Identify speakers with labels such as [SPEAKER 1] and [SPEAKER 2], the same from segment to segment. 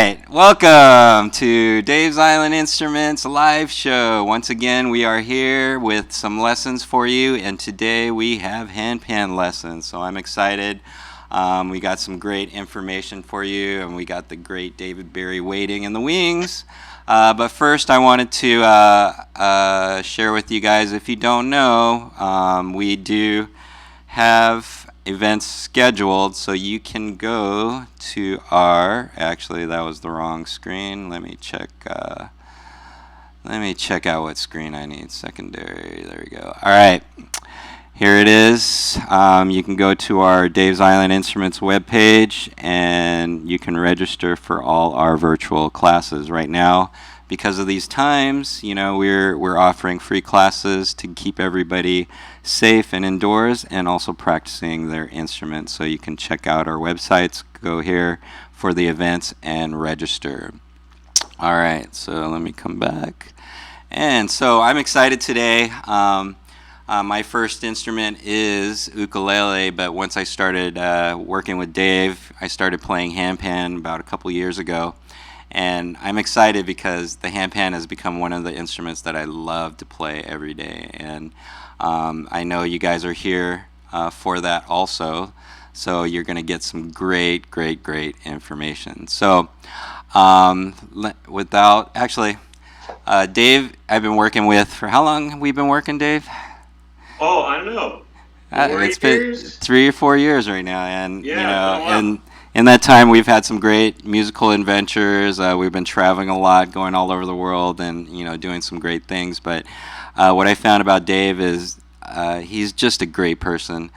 [SPEAKER 1] right, welcome to Dave's Island Instruments live show. Once again, we are here with some lessons for you, and today we have handpan lessons. So I'm excited. We got some great information for you, and we got the great David Beery waiting in the wings. But first, I wanted to share with you guys, if you don't know, we do have events scheduled, so you can go to our, actually that was the wrong screen. Let me check out what screen I need. Secondary, there we go. All right, here it is. You can go to our Dave's Island Instruments webpage and you can register for all our virtual classes right now. Because of these times, you know, we're offering free classes to keep everybody safe and indoors, and also practicing their instruments. So you can check out our websites, go here for the events, and register. All right, so let me come back. And so I'm excited today. My first instrument is ukulele, but once I started working with Dave, I started playing handpan about a couple years ago. And I'm excited because the handpan has become one of the instruments that I love to play every day. And I know you guys are here for that also. So you're going to get some great information. So Dave, I've been working with, for how long have we been working, Dave?
[SPEAKER 2] Oh, I don't know.
[SPEAKER 1] It's been 3 or 4 years right now. And,
[SPEAKER 2] Yeah,
[SPEAKER 1] you know,
[SPEAKER 2] and
[SPEAKER 1] in that time, we've had some great musical adventures. We've been traveling a lot, going all over the world, and doing some great things. But what I found about Dave is he's just a great person.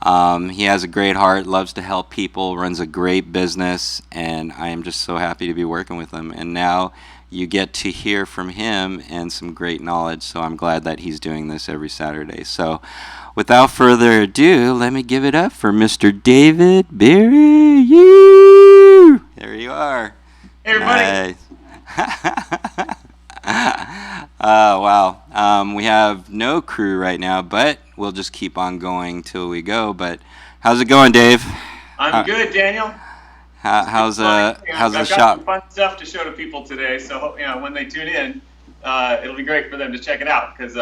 [SPEAKER 1] He has a great heart, loves to help people, runs a great business, and I am just so happy to be working with him. And now you get to hear from him and some great knowledge. So I'm glad that he's doing this every Saturday. So without further ado, let me give it up for Mr. David Beery. There you are.
[SPEAKER 2] Hey, everybody.
[SPEAKER 1] Nice. Wow. We have no crew right now, but we'll just keep on going till we go. But how's it going, Dave?
[SPEAKER 2] I'm good, Daniel.
[SPEAKER 1] How's the
[SPEAKER 2] I've got
[SPEAKER 1] shop?
[SPEAKER 2] some fun stuff to show to people today. So when they tune in, it'll be great for them to check it out. Because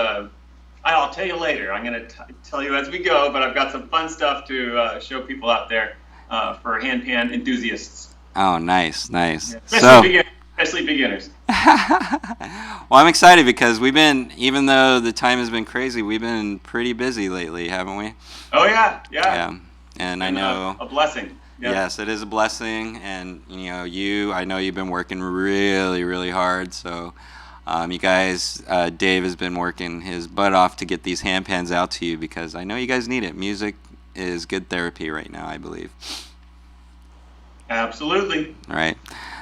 [SPEAKER 2] I'll tell you later. I'm going to tell you as we go. But I've got some fun stuff to show people out there for handpan enthusiasts.
[SPEAKER 1] Oh, nice.
[SPEAKER 2] Yeah, especially beginners.
[SPEAKER 1] Well, I'm excited because even though the time has been crazy, we've been pretty busy lately, haven't we?
[SPEAKER 2] Oh, yeah.
[SPEAKER 1] Yeah. And I know
[SPEAKER 2] a blessing. Yeah.
[SPEAKER 1] Yes, it is a blessing, and I know you've been working really hard. So, you guys, Dave has been working his butt off to get these handpans out to you because I know you guys need it. Music is good therapy right now, I believe.
[SPEAKER 2] Absolutely.
[SPEAKER 1] All right.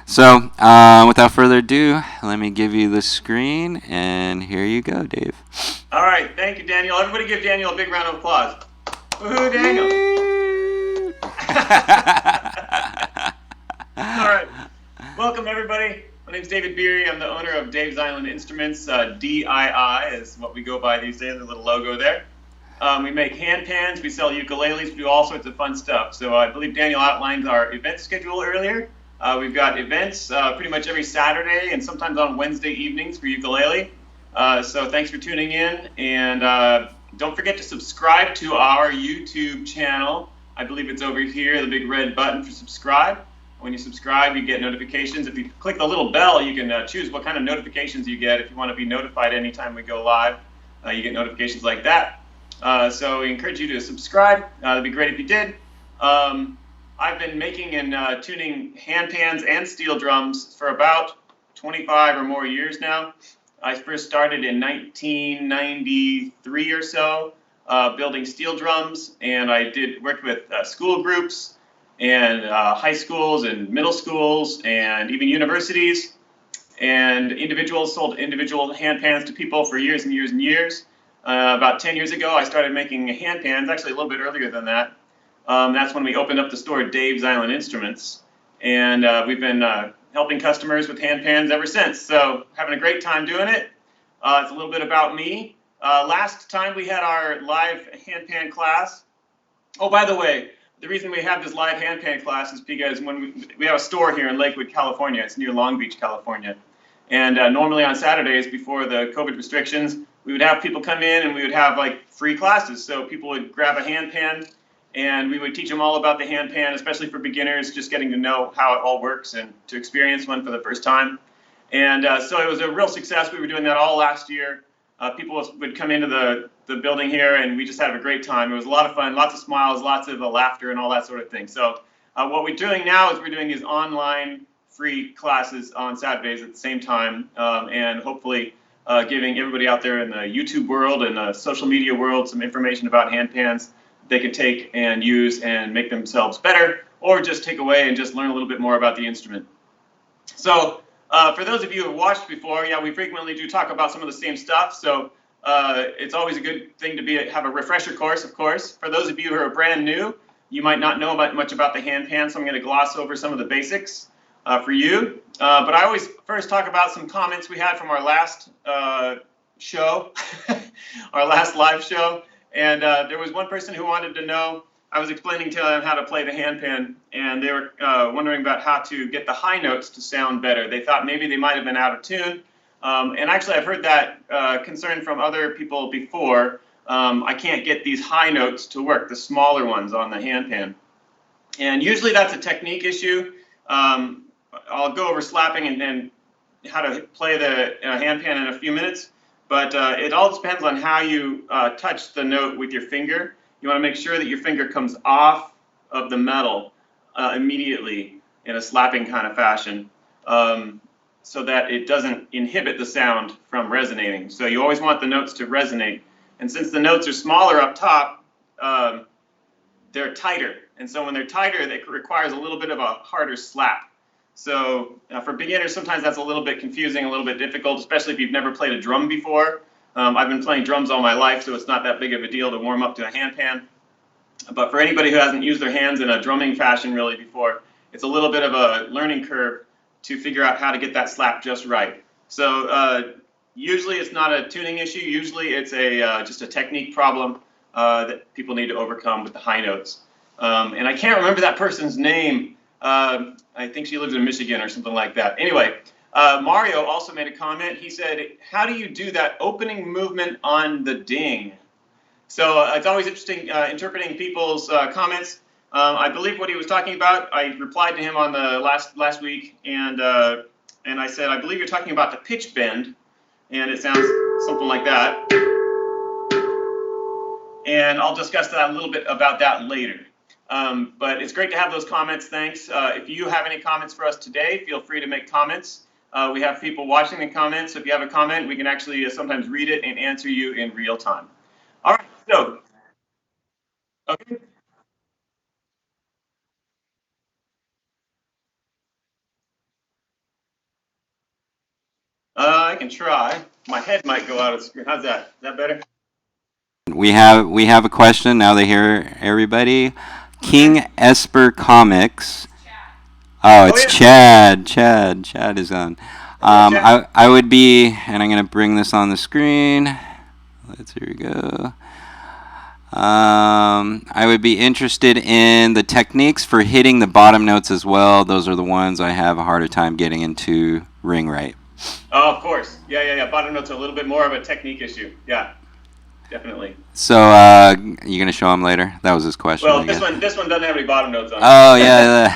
[SPEAKER 1] So, without further ado, let me give you the screen, and here you go, Dave.
[SPEAKER 2] All right. Thank you, Daniel. Everybody give Daniel a big round of applause. Woohoo, Daniel. All right. Welcome, everybody. My name's David Beery. I'm the owner of Dave's Island Instruments. DII is what we go by these days, the little logo there. We make handpans. We sell ukuleles. We do all sorts of fun stuff. So I believe Daniel outlined our event schedule earlier. We've got events pretty much every Saturday and sometimes on Wednesday evenings for ukulele. So thanks for tuning in. And don't forget to subscribe to our YouTube channel. I believe it's over here, the big red button for subscribe. When you subscribe, you get notifications. If you click the little bell, you can choose what kind of notifications you get. If you want to be notified anytime we go live, you get notifications like that. So we encourage you to subscribe. It'd be great if you did. I've been making and tuning handpans and steel drums for about 25 or more years now. I first started in 1993 or so, building steel drums, and I worked with school groups and high schools and middle schools and even universities, and sold individual handpans to people for years and years and years. About 10 years ago, I started making handpans, actually a little bit earlier than that. That's when we opened up the store at Dave's Island Instruments, and we've been helping customers with handpans ever since. So having a great time doing it. It's a little bit about me. Last time we had our live handpan class. Oh, by the way, the reason we have this live handpan class is because when we have a store here in Lakewood, California. It's near Long Beach, California. And normally on Saturdays before the COVID restrictions, we would have people come in and we would have like free classes. So people would grab a handpan and we would teach them all about the handpan, especially for beginners, just getting to know how it all works and to experience one for the first time. And so it was a real success. We were doing that all last year. People would come into the building here and we just had a great time. It was a lot of fun, lots of smiles, lots of laughter and all that sort of thing. So what we're doing now is we're doing these online free classes on Saturdays at the same time, and hopefully giving everybody out there in the YouTube world and the social media world some information about handpans they can take and use and make themselves better, or just take away and just learn a little bit more about the instrument. So for those of you who have watched before, yeah, we frequently do talk about some of the same stuff. So it's always a good thing to have a refresher course, of course. For those of you who are brand new, you might not know much about the handpan, so I'm going to gloss over some of the basics for you. But I always first talk about some comments we had from our last show, our last live show. And there was one person who wanted to know, I was explaining to them how to play the handpan, and they were wondering about how to get the high notes to sound better. They thought maybe they might have been out of tune. And actually, I've heard that concern from other people before. I can't get these high notes to work, the smaller ones on the handpan. And usually that's a technique issue. I'll go over slapping and then how to play the handpan in a few minutes. But it all depends on how you touch the note with your finger. You want to make sure that your finger comes off of the metal immediately in a slapping kind of fashion, so that it doesn't inhibit the sound from resonating. So you always want the notes to resonate. And since the notes are smaller up top, they're tighter. And so when they're tighter, it requires a little bit of a harder slap. So for beginners, sometimes that's a little bit confusing, a little bit difficult, especially if you've never played a drum before. I've been playing drums all my life, so it's not that big of a deal to warm up to a handpan. But for anybody who hasn't used their hands in a drumming fashion really before, it's a little bit of a learning curve to figure out how to get that slap just right. So usually it's not a tuning issue. Usually it's just a technique problem that people need to overcome with the high notes. And I can't remember that person's name. I think she lives in Michigan or something like that. Anyway, Mario also made a comment. He said, how do you do that opening movement on the ding? So it's always interesting interpreting people's comments. I believe what he was talking about, I replied to him on the last week, and I said, I believe you're talking about the pitch bend, and it sounds something like that. And I'll discuss that a little bit about that later. But it's great to have those comments. Thanks. If you have any comments for us today, feel free to make comments. We have people watching the comments. So if you have a comment, we can actually sometimes read it and answer you in real time. All right. So, okay. I can try. My head might go out of screen. How's that? Is that better?
[SPEAKER 1] We have a question now. They hear everybody. King Esper Comics. Oh, it's
[SPEAKER 2] yeah.
[SPEAKER 1] Chad is on.
[SPEAKER 2] Chad.
[SPEAKER 1] I would be, and I'm gonna bring this on the screen. Here we go. I would be interested in the techniques for hitting the bottom notes as well. Those are the ones I have a harder time getting into ring right.
[SPEAKER 2] Oh, of course. Yeah. Bottom notes are a little bit more of a technique issue. Yeah, definitely.
[SPEAKER 1] So, you gonna show him later? That was his question.
[SPEAKER 2] Well, this one doesn't have any bottom notes on it.
[SPEAKER 1] Oh, yeah.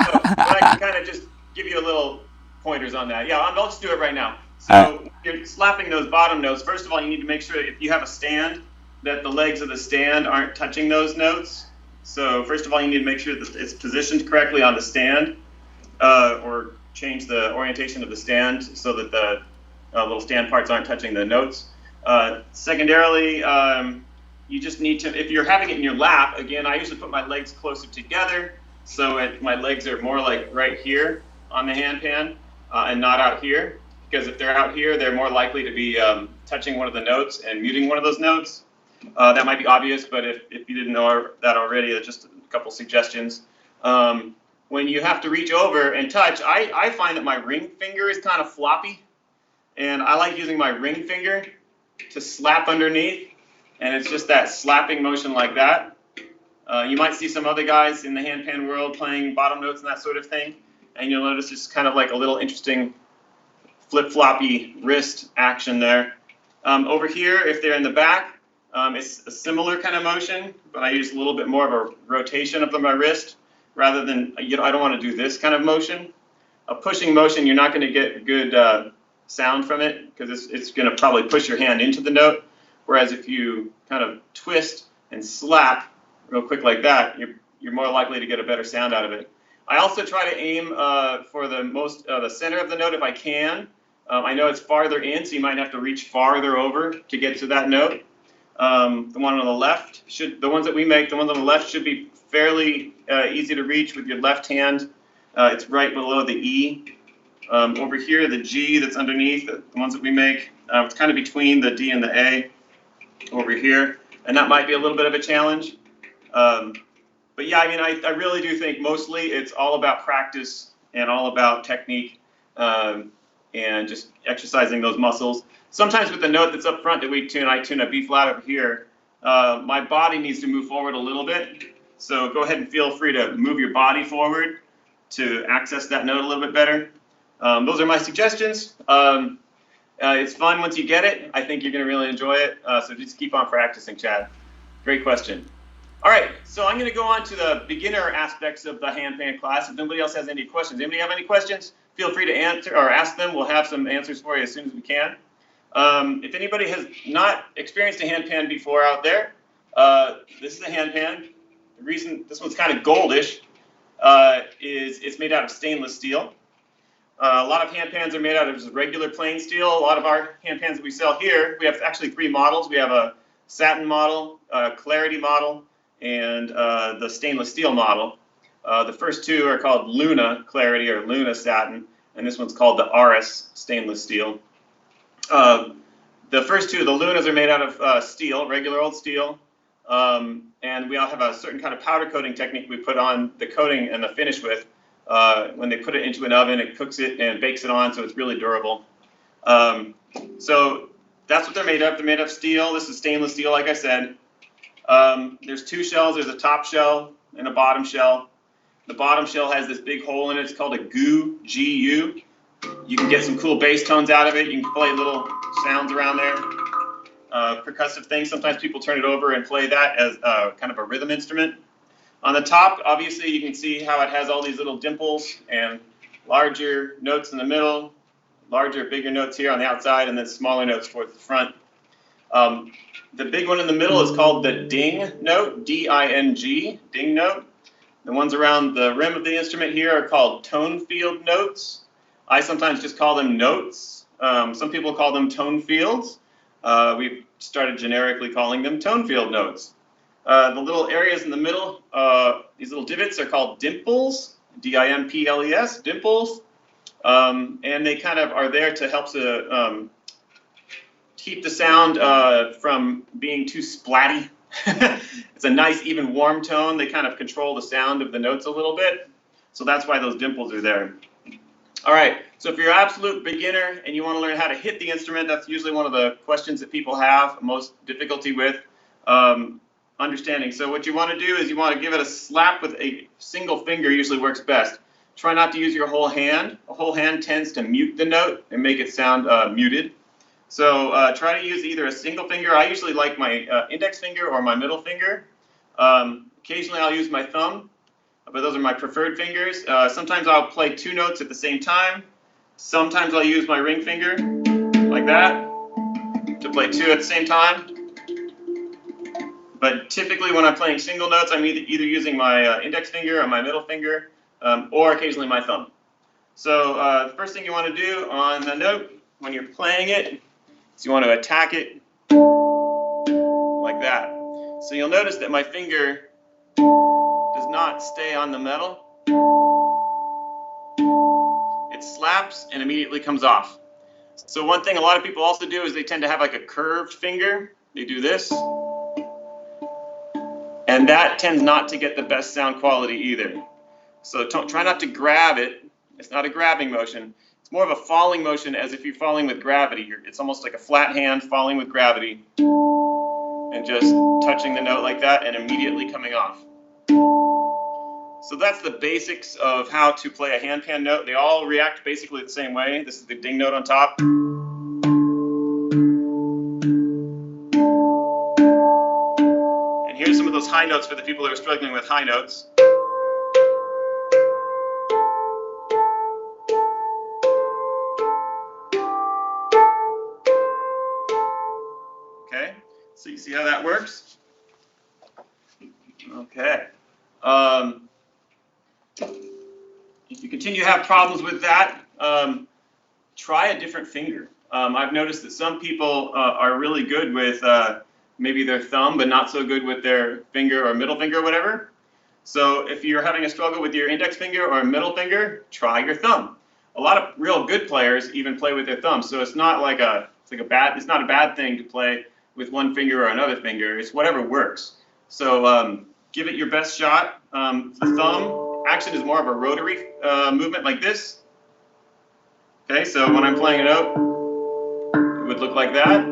[SPEAKER 2] So I can kind of just give you a little pointers on that. Yeah, I'll just do it right now. So you're slapping those bottom notes. First of all, you need to make sure if you have a stand that the legs of the stand aren't touching those notes. So first of all, you need to make sure that it's positioned correctly on the stand, or change the orientation of the stand so that the little stand parts aren't touching the notes. Secondarily, you just need to, if you're having it in your lap, again, I usually put my legs closer together so my legs are more like right here on the handpan and not out here, because if they're out here, they're more likely to be touching one of the notes and muting one of those notes. That might be obvious, but if you didn't know that already, just a couple suggestions. When you have to reach over and touch, I find that my ring finger is kind of floppy, and I like using my ring finger to slap underneath, and it's just that slapping motion like that. You might see some other guys in the handpan world playing bottom notes and that sort of thing, and you'll notice it's kind of like a little interesting flip-floppy wrist action there. Over here, if they're in the back, it's a similar kind of motion, but I use a little bit more of a rotation of my wrist rather than, I don't want to do this kind of motion. A pushing motion, you're not going to get good sound from it because it's going to probably push your hand into the note, whereas if you kind of twist and slap real quick like that, you're more likely to get a better sound out of it. I also try to aim for the center of the note if I can. I know it's farther in, so you might have to reach farther over to get to that note. The one on the left the ones that we make, the ones on the left should be fairly easy to reach with your left hand. It's right below the E. Over here, the G that's underneath, the ones that we make, it's kind of between the D and the A over here, and that might be a little bit of a challenge. But yeah, I mean, I really do think mostly it's all about practice and all about technique and just exercising those muscles. Sometimes with the note that's up front that we tune, I tune a B flat over here, my body needs to move forward a little bit. So go ahead and feel free to move your body forward to access that note a little bit better. Those are my suggestions. It's fun once you get it. I think you're going to really enjoy it. So just keep on practicing, Chad. Great question. All right, so I'm going to go on to the beginner aspects of the handpan class. If nobody else has any questions, anybody have any questions? Feel free to answer or ask them. We'll have some answers for you as soon as we can. If anybody has not experienced a handpan before out there, this is a handpan. The reason this one's kind of goldish is it's made out of stainless steel. A lot of handpans are made out of regular plain steel. A lot of our handpans that we sell here, we have actually 3 models. We have a satin model, a clarity model, and the stainless steel model. The first 2 are called Luna Clarity or Luna Satin, and this one's called the RS Stainless Steel. The first 2, the Lunas, are made out of steel, regular old steel, and we all have a certain kind of powder coating technique we put on the coating and the finish with. When they put it into an oven, it cooks it and bakes it on, so it's really durable. So that's what they're made of. They're made of steel. This is stainless steel, like I said. There's 2 shells. There's a top shell and a bottom shell. The bottom shell has this big hole in it. It's called a GU, G-U. You can get some cool bass tones out of it. You can play little sounds around there. Percussive things. Sometimes people turn it over and play that as kind of a rhythm instrument. On the top, obviously, you can see how it has all these little dimples and larger notes in the middle, larger, bigger notes here on the outside, and then smaller notes towards the front. The big one in the middle is called the ding note, D-I-N-G, ding note. The ones around the rim of the instrument here are called tone field notes. I sometimes just call them notes. Some people call them tone fields. We've started generically calling them tone field notes. The little areas in the middle, these little divots are called dimples, D-I-M-P-L-E-S, dimples. And they kind of are there to help to keep the sound from being too splatty. It's a nice, even, warm tone. They kind of control the sound of the notes a little bit. So that's why those dimples are there. All right, so if you're an absolute beginner and you want to learn how to hit the instrument, that's usually one of the questions that people have most difficulty with understanding. So what you want to do is you want to give it a slap with a single finger, usually works best. Try not to use your whole hand. A whole hand tends to mute the note and make it sound muted. So try to use either a single finger. I usually like my index finger or my middle finger. Occasionally I'll use my thumb, but those are my preferred fingers. Sometimes I'll play 2 notes at the same time. Sometimes I'll use my ring finger, like that, to play 2 at the same time. But typically when I'm playing single notes, I'm either using my index finger or my middle finger, or occasionally my thumb. So the first thing you want to do on the note when you're playing it is you want to attack it like that. So you'll notice that my finger does not stay on the metal. It slaps and immediately comes off. So one thing a lot of people also do is they tend to have like a curved finger. They do this. And that tends not to get the best sound quality either. So try not to grab it. It's not a grabbing motion. It's more of a falling motion, as if you're falling with gravity. It's almost like a flat hand falling with gravity and just touching the note like that and immediately coming off. So that's the basics of how to play a handpan note. They all react basically the same way. This is the ding note on top. And here's some of those high notes for the people that are struggling with high notes. Okay, so you see how that works? Okay. If you continue to have problems with that, try a different finger. I've noticed that some people are really good with maybe their thumb, but not so good with their finger or middle finger or whatever. So if you're having a struggle with your index finger or middle finger, try your thumb. A lot of real good players even play with their thumb, so it's not like it's not a bad thing to play with one finger or another finger. It's whatever works. So give it your best shot. The thumb action is more of a rotary movement like this. Okay, so when I'm playing a note, it would look like that.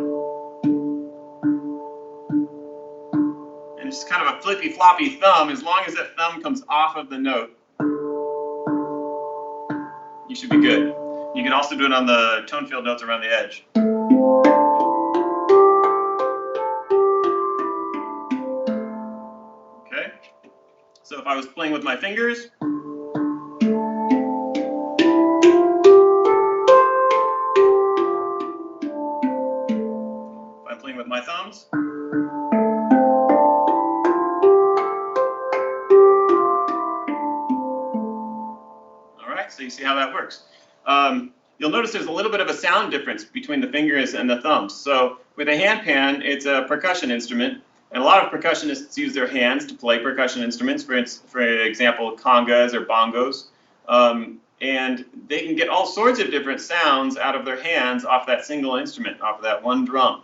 [SPEAKER 2] And it's kind of a flippy floppy thumb. As long as that thumb comes off of the note, you should be good. You can also do it on the tone field notes around the edge. Okay, so if I was playing with my fingers, with my thumbs. All right, so you see how that works. You'll notice there's a little bit of a sound difference between the fingers and the thumbs. So with a handpan, it's a percussion instrument, and a lot of percussionists use their hands to play percussion instruments, for example, congas or bongos. And they can get all sorts of different sounds out of their hands off that single instrument, off of that one drum.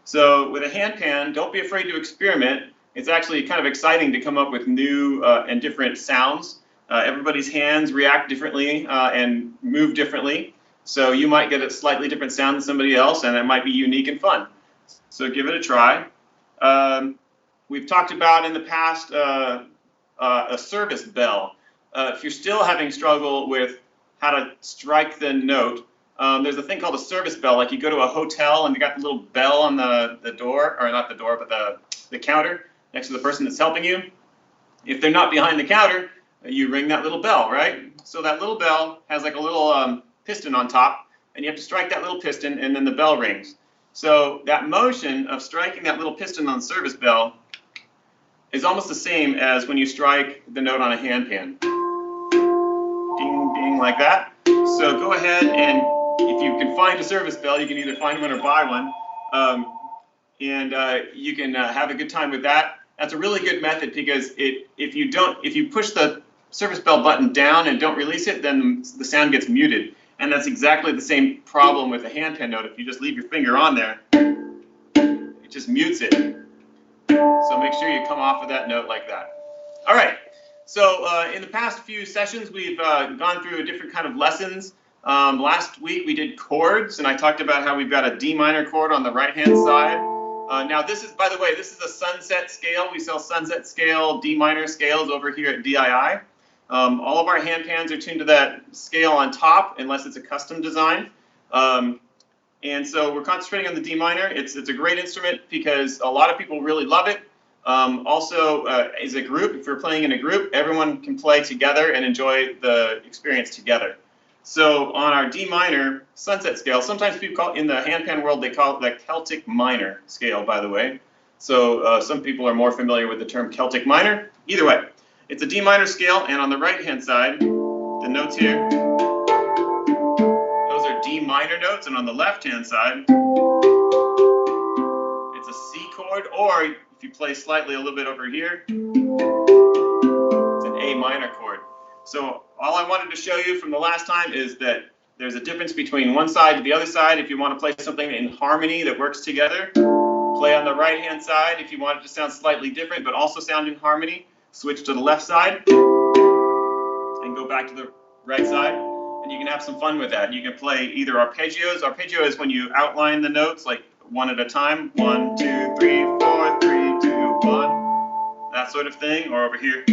[SPEAKER 2] So with a handpan, don't be afraid to experiment. It's actually kind of exciting to come up with new and different sounds. Everybody's hands react differently and move differently. So you might get a slightly different sound than somebody else, and it might be unique and fun. So give it a try. We've talked about in the past a service bell. If you're still having struggle with how to strike the note, there's a thing called a service bell. Like you go to a hotel and you got the little bell on the door, or not the door, but the counter next to the person that's helping you. If they're not behind the counter, you ring that little bell, right? So that little bell has like a little piston on top, and you have to strike that little piston, and then the bell rings. So that motion of striking that little piston on the service bell is almost the same as when you strike the note on a handpan. Ding, ding, like that. So go ahead, and if you can find a service bell, you can either find one or buy one, and you can have a good time with that. That's a really good method because if you push the service bell button down and don't release it, then the sound gets muted. And that's exactly the same problem with a handpan note. If you just leave your finger on there, it just mutes it. So make sure you come off of that note like that. All right. So in the past few sessions, we've gone through different kind of lessons. Last week we did chords, and I talked about how we've got a D minor chord on the right-hand side. Now this is, by the way, this is a sunset scale. We sell sunset scale D minor scales over here at DII. All of our handpans are tuned to that scale on top, unless it's a custom design. And so we're concentrating on the D minor. It's a great instrument because a lot of people really love it. Also, as a group, if you're playing in a group, everyone can play together and enjoy the experience together. So on our D minor sunset scale, sometimes people call, in the handpan world, they call it the Celtic minor scale, by the way. So some people are more familiar with the term Celtic minor. Either way, it's a D minor scale, and on the right-hand side, the notes here, those are D minor notes, and on the left-hand side, it's a C chord, or if you play slightly a little bit over here, it's an A minor chord. So all I wanted to show you from the last time is that there's a difference between one side to the other side. If you want to play something in harmony that works together, play on the right-hand side. If you want it to sound slightly different but also sound in harmony, switch to the left side and go back to the right side, and you can have some fun with that. You can play either arpeggios. Arpeggio is when you outline the notes like one at a time. 1, 2, 3, 4, 3, 2, 1. that sort of thing, or over here.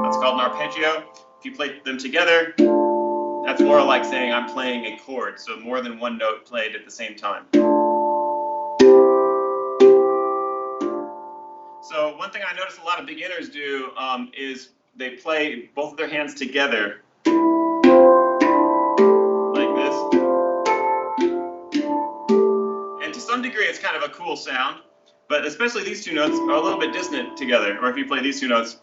[SPEAKER 2] That's called an arpeggio. If you play them together, that's more like saying I'm playing a chord, so more than one note played at the same time. So one thing I notice a lot of beginners do is they play both of their hands together, like this. And to some degree it's kind of a cool sound, but especially these two notes are a little bit dissonant together, or if you play these two notes,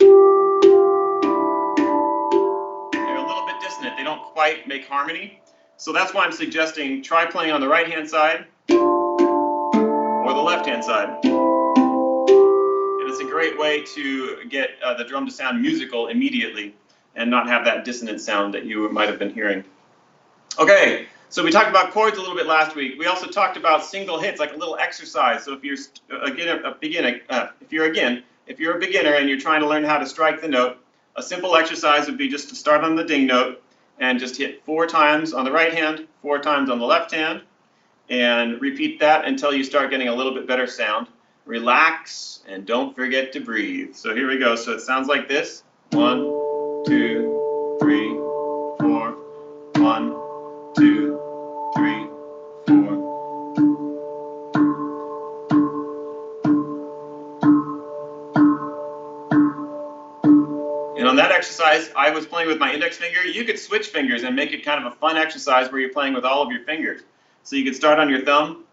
[SPEAKER 2] they don't quite make harmony. So that's why I'm suggesting try playing on the right hand side or the left hand side. And it's a great way to get the drum to sound musical immediately and not have that dissonant sound that you might have been hearing. Okay, so we talked about chords a little bit last week. We also talked about single hits, like a little exercise. So if you're a beginner and you're trying to learn how to strike the note, a simple exercise would be just to start on the ding note and just hit 4 times on the right hand, 4 times on the left hand, and repeat that until you start getting a little bit better sound. Relax and don't forget to breathe. So here we go. So it sounds like this. 1, 2, 3, 4. 1, 2, 3, 4. And on that exercise, I was playing with my index finger. You could switch fingers and make it kind of a fun exercise where you're playing with all of your fingers. So you could start on your thumb.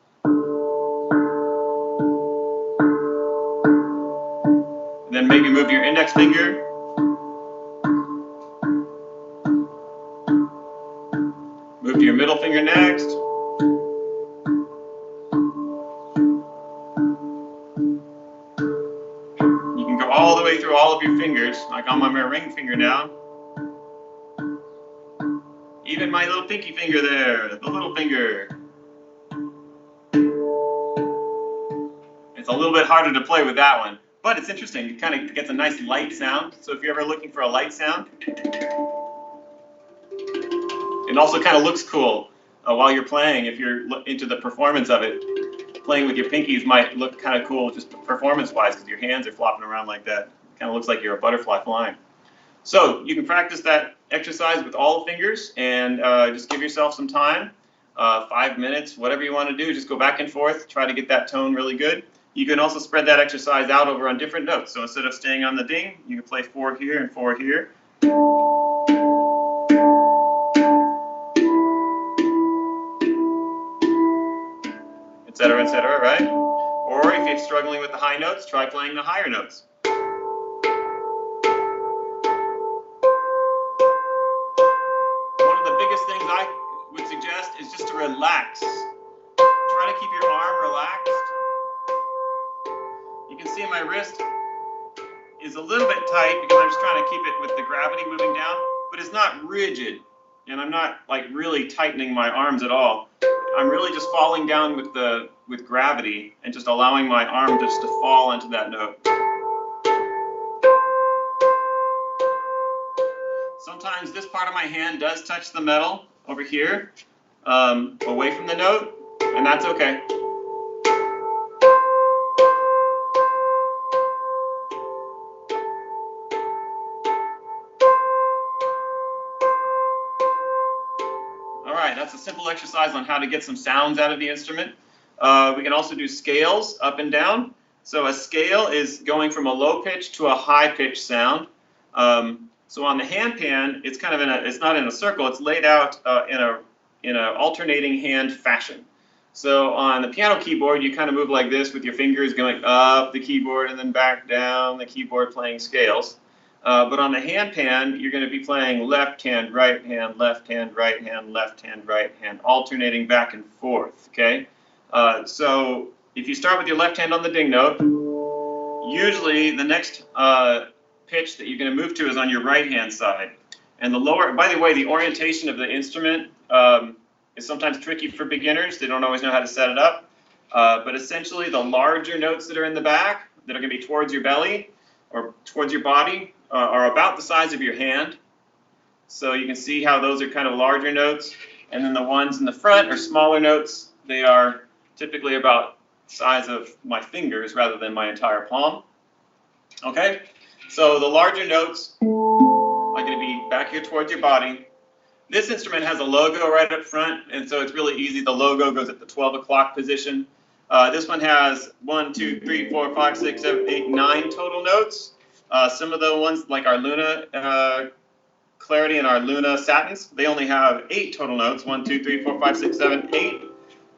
[SPEAKER 2] Then maybe move your index finger. Move to your middle finger next. You can go all the way through all of your fingers, like on my ring finger now. Even my little pinky finger there, the little finger. It's a little bit harder to play with that one, but it's interesting. It kind of gets a nice light sound. So if you're ever looking for a light sound, it also kind of looks cool while you're playing. If you're into the performance of it, playing with your pinkies might look kind of cool just performance-wise because your hands are flopping around like that. It kind of looks like you're a butterfly flying. So you can practice that exercise with all the fingers and just give yourself some time, 5 minutes, whatever you want to do. Just go back and forth, try to get that tone really good. You can also spread that exercise out over on different notes. So instead of staying on the ding, you can play 4 here and 4 here. Etc., right? Or if you're struggling with the high notes, try playing the higher notes. One of the biggest things I would suggest is just to relax. Try to keep your arm relaxed. You can see my wrist is a little bit tight because I'm just trying to keep it with the gravity moving down, but it's not rigid, and I'm not like really tightening my arms at all. I'm really just falling down with gravity and just allowing my arm just to fall into that note. Sometimes this part of my hand does touch the metal over here, away from the note, and that's okay. That's a simple exercise on how to get some sounds out of the instrument. We can also do scales up and down. So a scale is going from a low pitch to a high pitch sound. So on the handpan, it's kind of it's not in a circle. It's laid out in a alternating hand fashion. So on the piano keyboard, you kind of move like this with your fingers going up the keyboard and then back down the keyboard playing scales. But on the handpan, you're going to be playing left hand, right hand, left hand, right hand, left hand, right hand, alternating back and forth, okay? So if you start with your left hand on the ding note, usually the next pitch that you're going to move to is on your right hand side. And the lower, by the way, the orientation of the instrument is sometimes tricky for beginners. They don't always know how to set it up. But essentially, the larger notes that are in the back, that are going to be towards your belly or towards your body, are about the size of your hand. So you can see how those are kind of larger notes. And then the ones in the front are smaller notes. They are typically about size of my fingers rather than my entire palm. Okay, so the larger notes are going to be back here towards your body. This instrument has a logo right up front, and so it's really easy. The logo goes at the 12 o'clock position. This one has 1, 2, 3, 4, 5, 6, 7, 8, 9 total notes. Some of the ones like our Luna Clarity and our Luna Satins, they only have 8 total notes. 1, 2, 3, 4, 5, 6, 7, 8.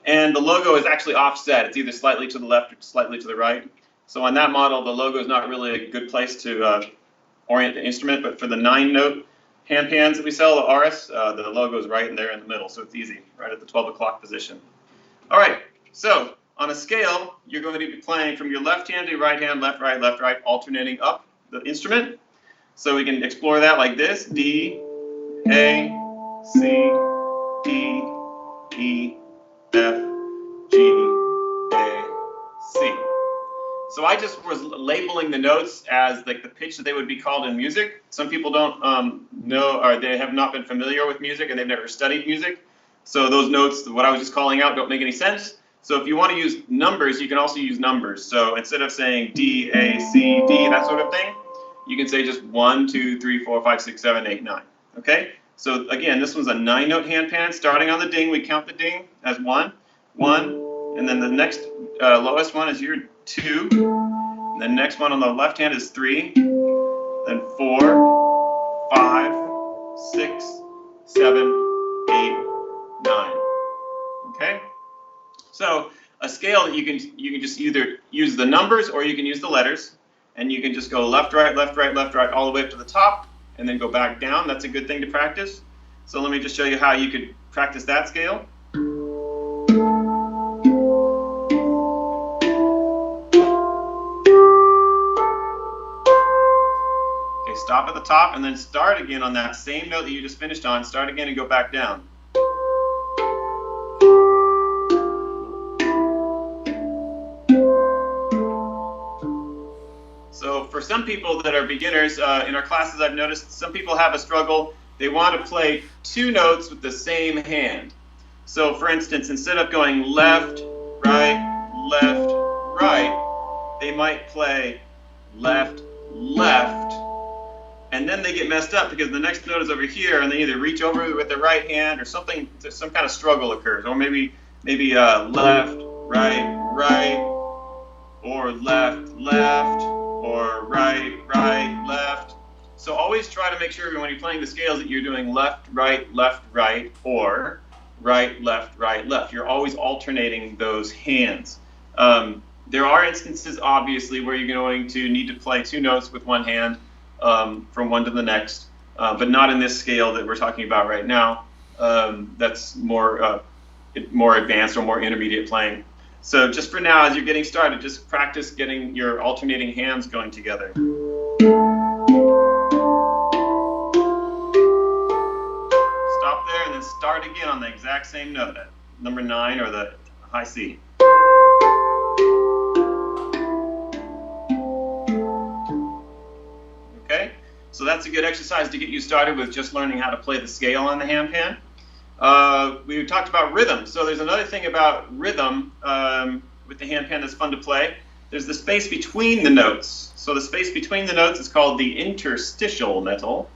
[SPEAKER 2] And the logo is actually offset. It's either slightly to the left or slightly to the right. So on that model, the logo is not really a good place to orient the instrument. But for the 9-note handpans that we sell, the RS, the logo is right in there in the middle. So it's easy, right at the 12 o'clock position. All right, so on a scale, you're going to be playing from your left hand to your right hand, left, right, alternating up the instrument. So we can explore that like this: D, A, C, D, E, F, G, A, C. So I just was labeling the notes as like the pitch that they would be called in music. Some people don't know, or they have not been familiar with music and they've never studied music. So those notes, what I was just calling out, don't make any sense. So if you want to use numbers, you can also use numbers. So instead of saying D, A, C, D, that sort of thing, you can say just 1, 2, 3, 4, 5, 6, 7, 8, 9. Okay? So again, this one's a 9-note handpan. Starting on the ding, we count the ding as 1, 1, and then the next lowest one is your 2. And the next one on the left hand is 3, then 4, 5, 6, 7, 8, 9. Okay? So a scale that you can just either use the numbers or you can use the letters, and you can just go left, right, left, right, left, right, all the way up to the top, and then go back down. That's a good thing to practice. So let me just show you how you could practice that scale. Okay, stop at the top and then start again on that same note that you just finished on. Start again and go back down. So for some people that are beginners, in our classes I've noticed some people have a struggle. They want to play 2 notes with the same hand. So for instance, instead of going left, right, they might play left, left, and then they get messed up because the next note is over here and they either reach over with the right hand or something, some kind of struggle occurs. Or maybe left, right, right, or left, left, or right, right, left. So always try to make sure when you're playing the scales that you're doing left, right, or right, left, right, left. You're always alternating those hands. There are instances, obviously, where you're going to need to play 2 notes with one hand from one to the next, but not in this scale that we're talking about right now. That's more advanced or more intermediate playing. So just for now, as you're getting started, just practice getting your alternating hands going together. Stop there and then start again on the exact same note, at number 9 or the high C. Okay, so that's a good exercise to get you started with just learning how to play the scale on the handpan. We talked about rhythm. So there's another thing about rhythm with the handpan that's fun to play. There's the space between the notes. So the space between the notes is called the interstitial metal.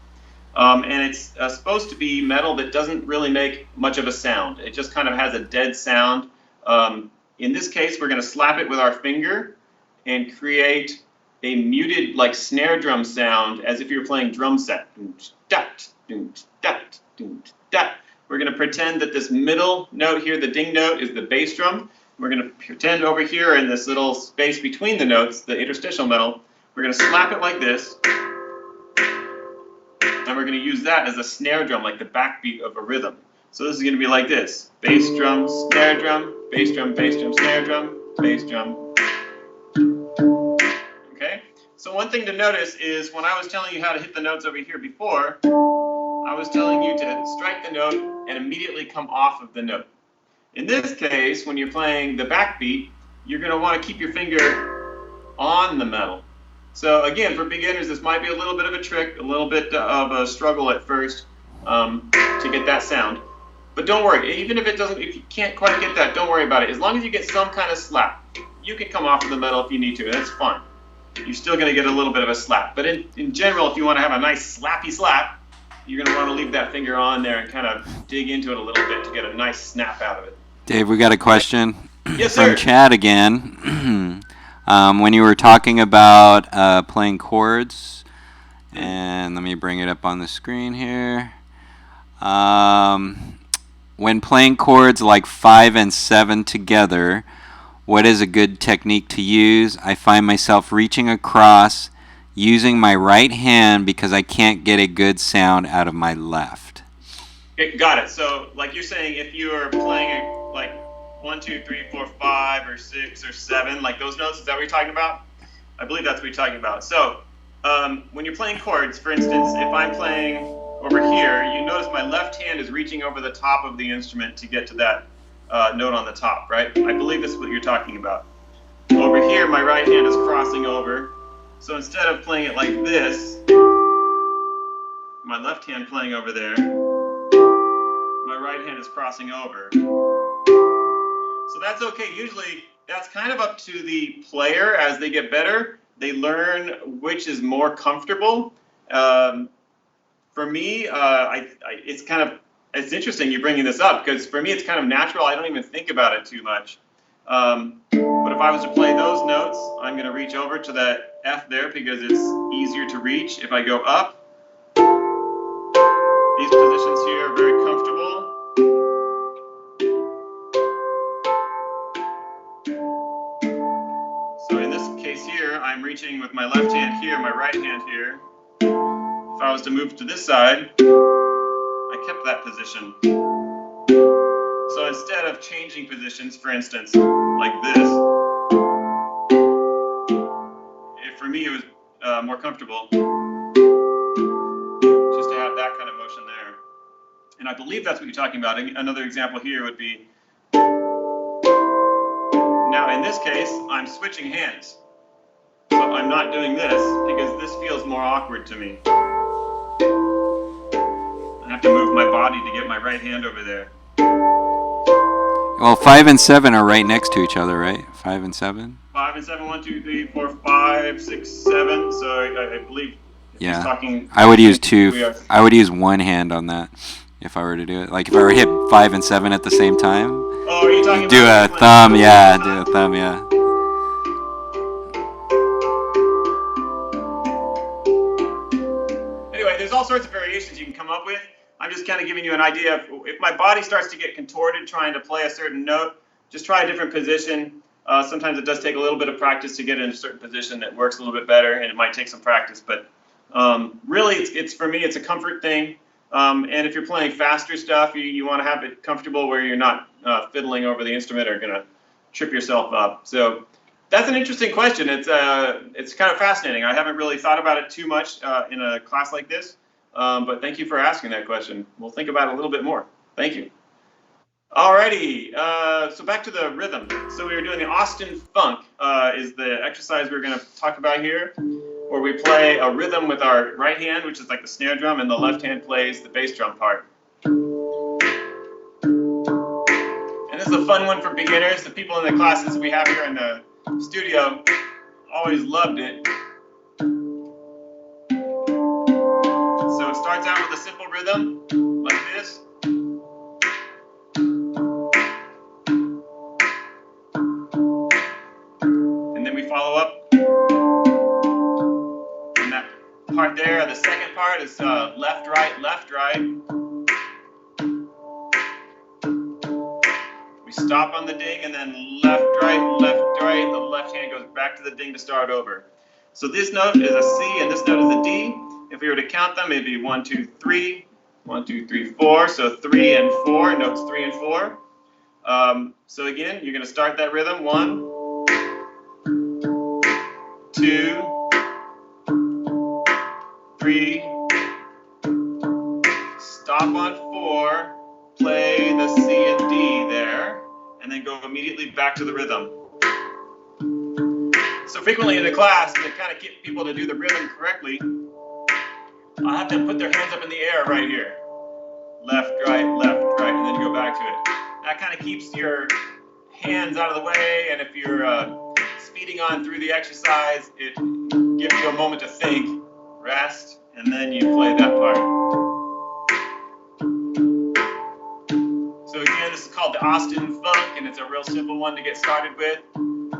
[SPEAKER 2] And it's supposed to be metal that doesn't really make much of a sound. It just kind of has a dead sound. In this case, we're going to slap it with our finger and create a muted, like snare drum sound as if you're playing drum set. We're going to pretend that this middle note here, the ding note, is the bass drum. We're going to pretend over here in this little space between the notes, the interstitial metal, we're going to slap it like this. And we're going to use that as a snare drum, like the backbeat of a rhythm. So this is going to be like this: bass drum, snare drum, bass drum, snare drum, bass drum. Okay? So one thing to notice is when I was telling you how to hit the notes over here before, I was telling you to strike the note and immediately come off of the note. In this case, when you're playing the backbeat, you're going to want to keep your finger on the metal. So again, for beginners, this might be a little bit of a trick, a little bit of a struggle at first to get that sound. But don't worry, even if you can't quite get that, don't worry about it. As long as you get some kind of slap, you can come off of the metal if you need to. That's fine. You're still going to get a little bit of a slap. But in general, if you want to have a nice slappy slap, you're going to want to leave that finger on there and kind of dig into it a little bit to get a nice snap out of it.
[SPEAKER 1] Dave, we got a question
[SPEAKER 2] Yes,
[SPEAKER 1] from
[SPEAKER 2] sir.
[SPEAKER 1] Chad again. When you were talking about playing chords, and let me bring it up on the screen here. When playing chords like 5 and 7 together, what is a good technique to use? I find myself reaching across using my right hand because I can't get a good sound out of my left.
[SPEAKER 2] Okay, got it. So, like you're saying, if you're playing like 1, 2, 3, 4, 5, or 6, or 7, like those notes, is that what you're talking about? I believe that's what you're talking about. So, when you're playing chords, for instance, if I'm playing over here, you notice my left hand is reaching over the top of the instrument to get to that note on the top, right? I believe this is what you're talking about. Over here, my right hand is crossing over. So instead of playing it like this, my left hand playing over there, my right hand is crossing over. So that's okay. Usually, that's kind of up to the player as they get better. They learn which is more comfortable. For me, it's interesting you bringing this up because for me it's kind of natural. I don't even think about it too much. But if I was to play those notes, I'm going to reach over to that F there because it's easier to reach. If I go up, these positions here are very comfortable. So in this case here, I'm reaching with my left hand here, my right hand here. If I was to move to this side, I kept that position. So instead of changing positions, for instance, like this, for me it was more comfortable just to have that kind of motion there. And I believe that's what you're talking about. Another example here would be, now in this case, I'm switching hands. So I'm not doing this because this feels more awkward to me. I have to move my body to get my right hand over there.
[SPEAKER 1] Well, 5 and 7 are right next to each other, right? 5 and 7?
[SPEAKER 2] 5 and 7, 1, 2, 3, 4, 5, 6, 7. So I believe he's talking.
[SPEAKER 1] I would use 2. I would use one hand on that if I were to do it. Like if I were to hit 5 and 7 at the same time.
[SPEAKER 2] Oh, are you talking
[SPEAKER 1] do
[SPEAKER 2] about
[SPEAKER 1] a thumb? Yeah, do a thumb. Yeah.
[SPEAKER 2] Anyway, there's all sorts of variations you can come up with. I'm just kind of giving you an idea of if my body starts to get contorted trying to play a certain note, just try a different position. Sometimes it does take a little bit of practice to get in a certain position that works a little bit better, and it might take some practice. But really, it's for me, it's a comfort thing. And if you're playing faster stuff, you want to have it comfortable where you're not fiddling over the instrument or going to trip yourself up. So that's an interesting question. It's kind of fascinating. I haven't really thought about it too much in a class like this. But thank you for asking that question. We'll think about it a little bit more. Thank you. Alrighty, so back to the rhythm. So we were doing the Austin Funk is the exercise we're going to talk about here, where we play a rhythm with our right hand, which is like the snare drum, and the left hand plays the bass drum part. And this is a fun one for beginners. The people in the classes we have here in the studio always loved it. So it starts out with a simple rhythm, like this. And then we follow up. And that part there, the second part is left, right, left, right. We stop on the ding and then left, right, left, right. The left hand goes back to the ding to start over. So this note is a C and this note is a D. If we were to count them, it'd be 1, 2, 3, 1, 2, 3, 4. So 3 and 4, notes 3 and 4. So again, you're going to start that rhythm. 1, 2, 3. Stop on 4. Play the C and D there, and then go immediately back to the rhythm. So frequently in the class, to kind of get people to do the rhythm correctly, I'll have them put their hands up in the air right here. Left, right, and then you go back to it. That kind of keeps your hands out of the way, and if you're speeding on through the exercise, it gives you a moment to think, rest, and then you play that part. So again, this is called the Austin Funk, and it's a real simple one to get started with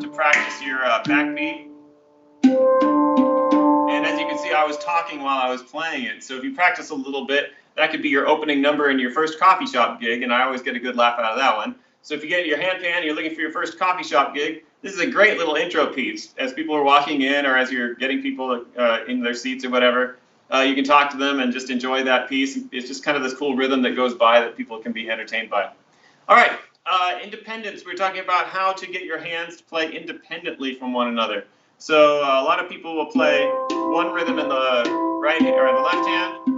[SPEAKER 2] to practice your backbeat. And as you can see, I was talking while I was playing it. So if you practice a little bit, that could be your opening number in your first coffee shop gig, and I always get a good laugh out of that one. So if you get your handpan, you're looking for your first coffee shop gig, this is a great little intro piece. As people are walking in, or as you're getting people in their seats or whatever, you can talk to them and just enjoy that piece. It's just kind of this cool rhythm that goes by that people can be entertained by. All right, independence. We're talking about how to get your hands to play independently from one another. So a lot of people will play one rhythm in the right or in the left hand.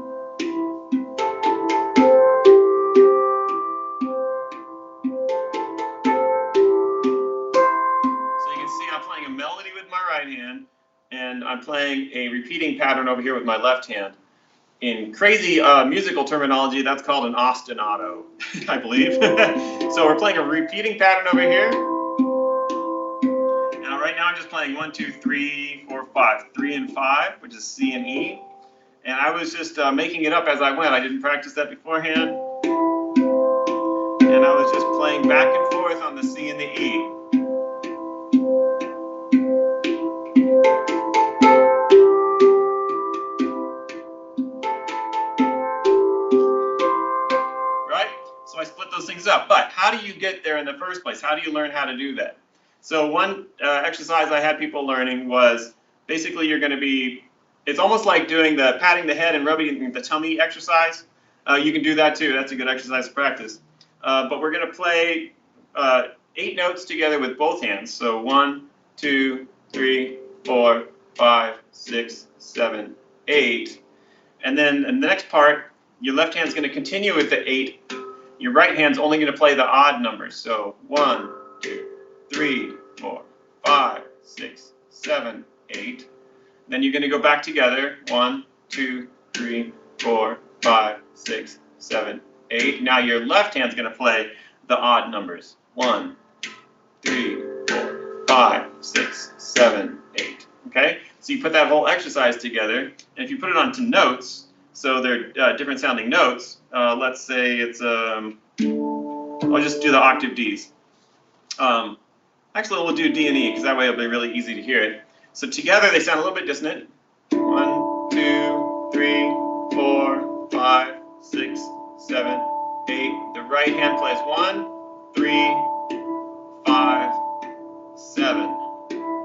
[SPEAKER 2] I'm playing a melody with my right hand, and I'm playing a repeating pattern over here with my left hand. In crazy musical terminology, that's called an ostinato, I believe. So we're playing a repeating pattern over here. Now right now I'm just playing 1, 2, 3, 4, 5, 3 and 5, which is C and E. And I was just making it up as I went. I didn't practice that beforehand. And I was just playing back and forth on the C and the E. So I split those things up. But how do you get there in the first place? How do you learn how to do that? So one exercise I had people learning was basically you're going to be, it's almost like doing the patting the head and rubbing the tummy exercise. You can do that too. That's a good exercise to practice. But we're going to play 8 notes together with both hands. So 1, 2, 3, 4, 5, 6, 7, 8. And then in the next part, your left hand's going to continue with the 8. Your right hand's only going to play the odd numbers. So 1, 2, 3, 4, 5, 6, 7, 8. Then you're going to go back together. 1, 2, 3, 4, 5, 6, 7, 8. Now your left hand's going to play the odd numbers. 1, 3, 4, 5, 6, 7, 8. Okay? So you put that whole exercise together, and if you put it onto notes, so they're different sounding notes. Let's say it's, I'll just do the octave Ds. Actually, we'll do D and E, because that way it'll be really easy to hear it. So together they sound a little bit dissonant. 1, 2, 3, 4, 5, 6, 7, 8. The right hand plays 1, 3, 5, 7.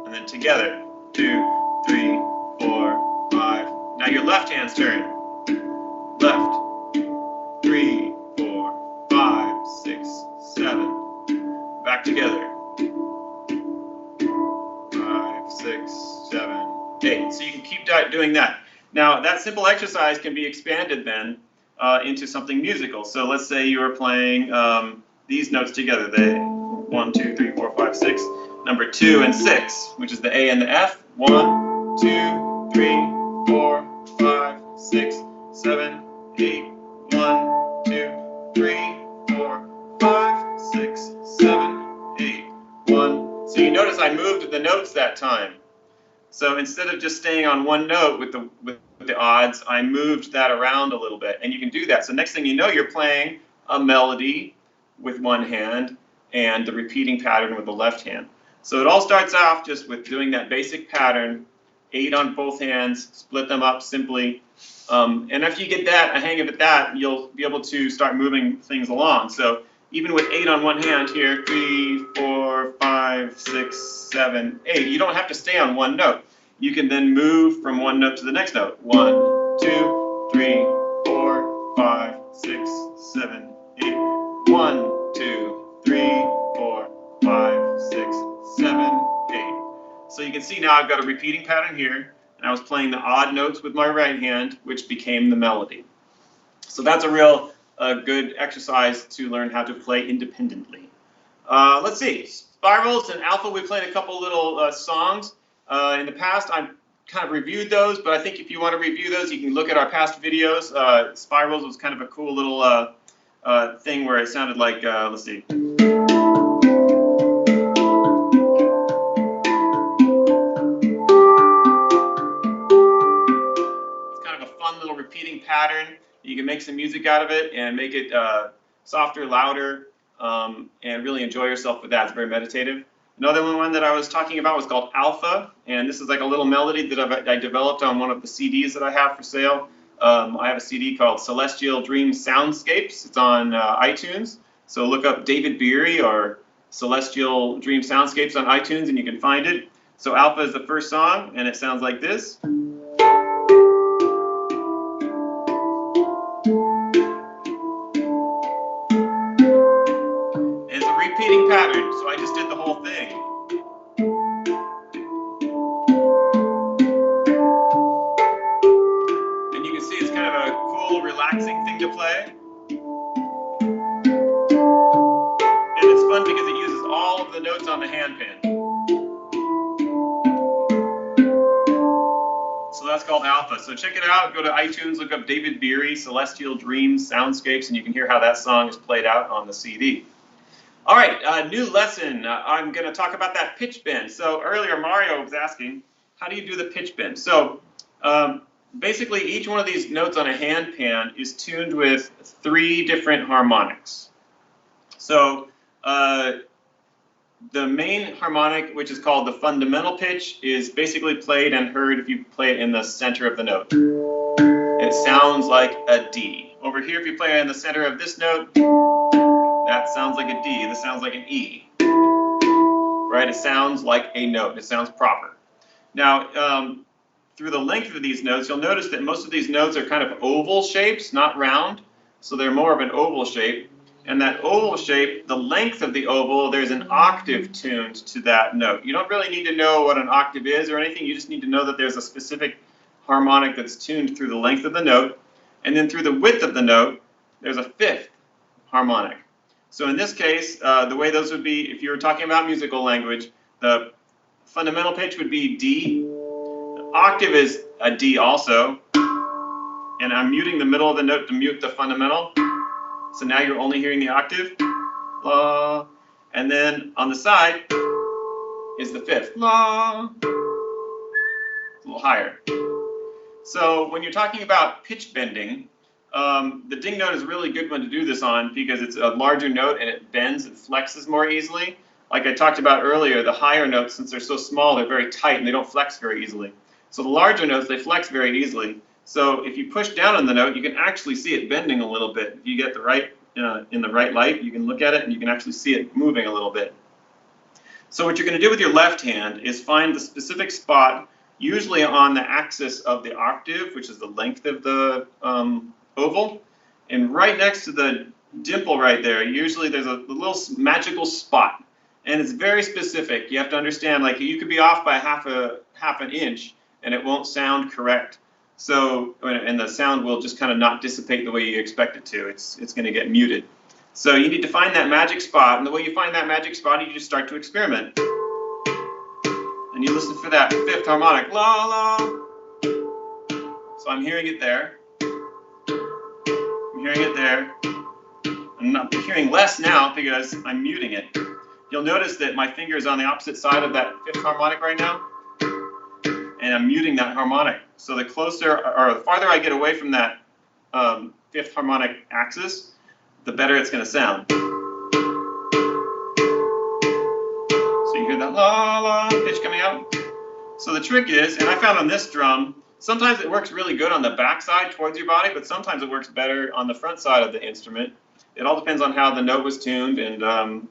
[SPEAKER 2] And then together, 2, 3, 4, 5. Now your left hand's turn. Left, 3, 4, 5, 6, 7. Back together. 5, 6, 7, 8. So you can keep doing that. Now that simple exercise can be expanded then into something musical. So let's say you are playing these notes together. The 1, 2, 3, 4, 5, 6. Number 2 and 6, which is the A and the F. 1, 2, 3, 4, 5, 6, 7, 8. 1, 2, 3, 4, 5, 6, 7, 8. 1. So you notice I moved the notes that time. So instead of just staying on one note with the odds, I moved that around a little bit. And you can do that. So next thing you know, you're playing a melody with one hand and the repeating pattern with the left hand. So it all starts off just with doing that basic pattern, 8 on both hands, split them up simply. And after you get a hang of that, you'll be able to start moving things along. So even with 8 on one hand here, 3, 4, 5, 6, 7, 8, you don't have to stay on one note. You can then move from one note to the next note. 1, 2, 3, 4, 5, 6, 7, 8. 1, 2, 3, 4, 5, 6, 7, 8. So you can see now I've got a repeating pattern here, and I was playing the odd notes with my right hand, which became the melody. So that's a real good exercise to learn how to play independently. Let's see, spirals and alpha, we played a couple little songs. In the past, I've kind of reviewed those, but I think if you want to review those, you can look at our past videos. Spirals was kind of a cool little thing where it sounded like, let's see. Fun little repeating pattern. You can make some music out of it and make it softer, louder, and really enjoy yourself with that. It's very meditative. Another one that I was talking about was called Alpha, and this is like a little melody that I developed on one of the CDs that I have for sale. I have a CD called Celestial Dream Soundscapes. It's on iTunes. So look up David Beery or Celestial Dream Soundscapes on iTunes and you can find it. So Alpha is the first song, and it sounds like this. Repeating pattern, so I just did the whole thing. And you can see it's kind of a cool, relaxing thing to play. And it's fun because it uses all of the notes on the handpan. So that's called Alpha. So check it out, go to iTunes, look up David Beery, Celestial Dreams Soundscapes, and you can hear how that song is played out on the CD. All right, new lesson. I'm going to talk about that pitch bend. So earlier Mario was asking, how do you do the pitch bend? So basically each one of these notes on a handpan is tuned with 3 different harmonics. So the main harmonic, which is called the fundamental pitch, is basically played and heard if you play it in the center of the note. It sounds like a D. Over here, if you play it in the center of this note, that sounds like a D. This sounds like an E. Right? It sounds like a note. It sounds proper. Now, through the length of these notes, you'll notice that most of these notes are kind of oval shapes, not round. So they're more of an oval shape. And that oval shape, the length of the oval, there's an octave tuned to that note. You don't really need to know what an octave is or anything. You just need to know that there's a specific harmonic that's tuned through the length of the note. And then through the width of the note, there's a 5th harmonic. So in this case, the way those would be, if you were talking about musical language, the fundamental pitch would be D. The octave is a D also. And I'm muting the middle of the note to mute the fundamental. So now you're only hearing the octave. La. And then on the side is the 5th. La. It's a little higher. So when you're talking about pitch bending, the ding note is a really good one to do this on because it's a larger note and it bends, it flexes more easily. Like I talked about earlier, the higher notes, since they're so small, they're very tight and they don't flex very easily. So the larger notes, they flex very easily. So if you push down on the note, you can actually see it bending a little bit. If you get the right, in the right light, you can look at it and you can actually see it moving a little bit. So what you're going to do with your left hand is find the specific spot, usually on the axis of the octave, which is the length of the oval, and right next to the dimple right there, usually there's a little magical spot, and it's very specific. You have to understand, like, you could be off by half an inch, and it won't sound correct. So, and the sound will just kind of not dissipate the way you expect it to. It's going to get muted. So you need to find that magic spot, and the way you find that magic spot, you just start to experiment, and you listen for that 5th harmonic, la la. So I'm hearing it there. I'm hearing it there. I'm not hearing less now because I'm muting it. You'll notice that my finger is on the opposite side of that 5th harmonic right now, and I'm muting that harmonic. So the closer or the farther I get away from that 5th harmonic axis, the better it's going to sound. So you hear that la la pitch coming out. So the trick is, and I found on this drum, sometimes it works really good on the back side towards your body, but sometimes it works better on the front side of the instrument. It all depends on how the note was tuned and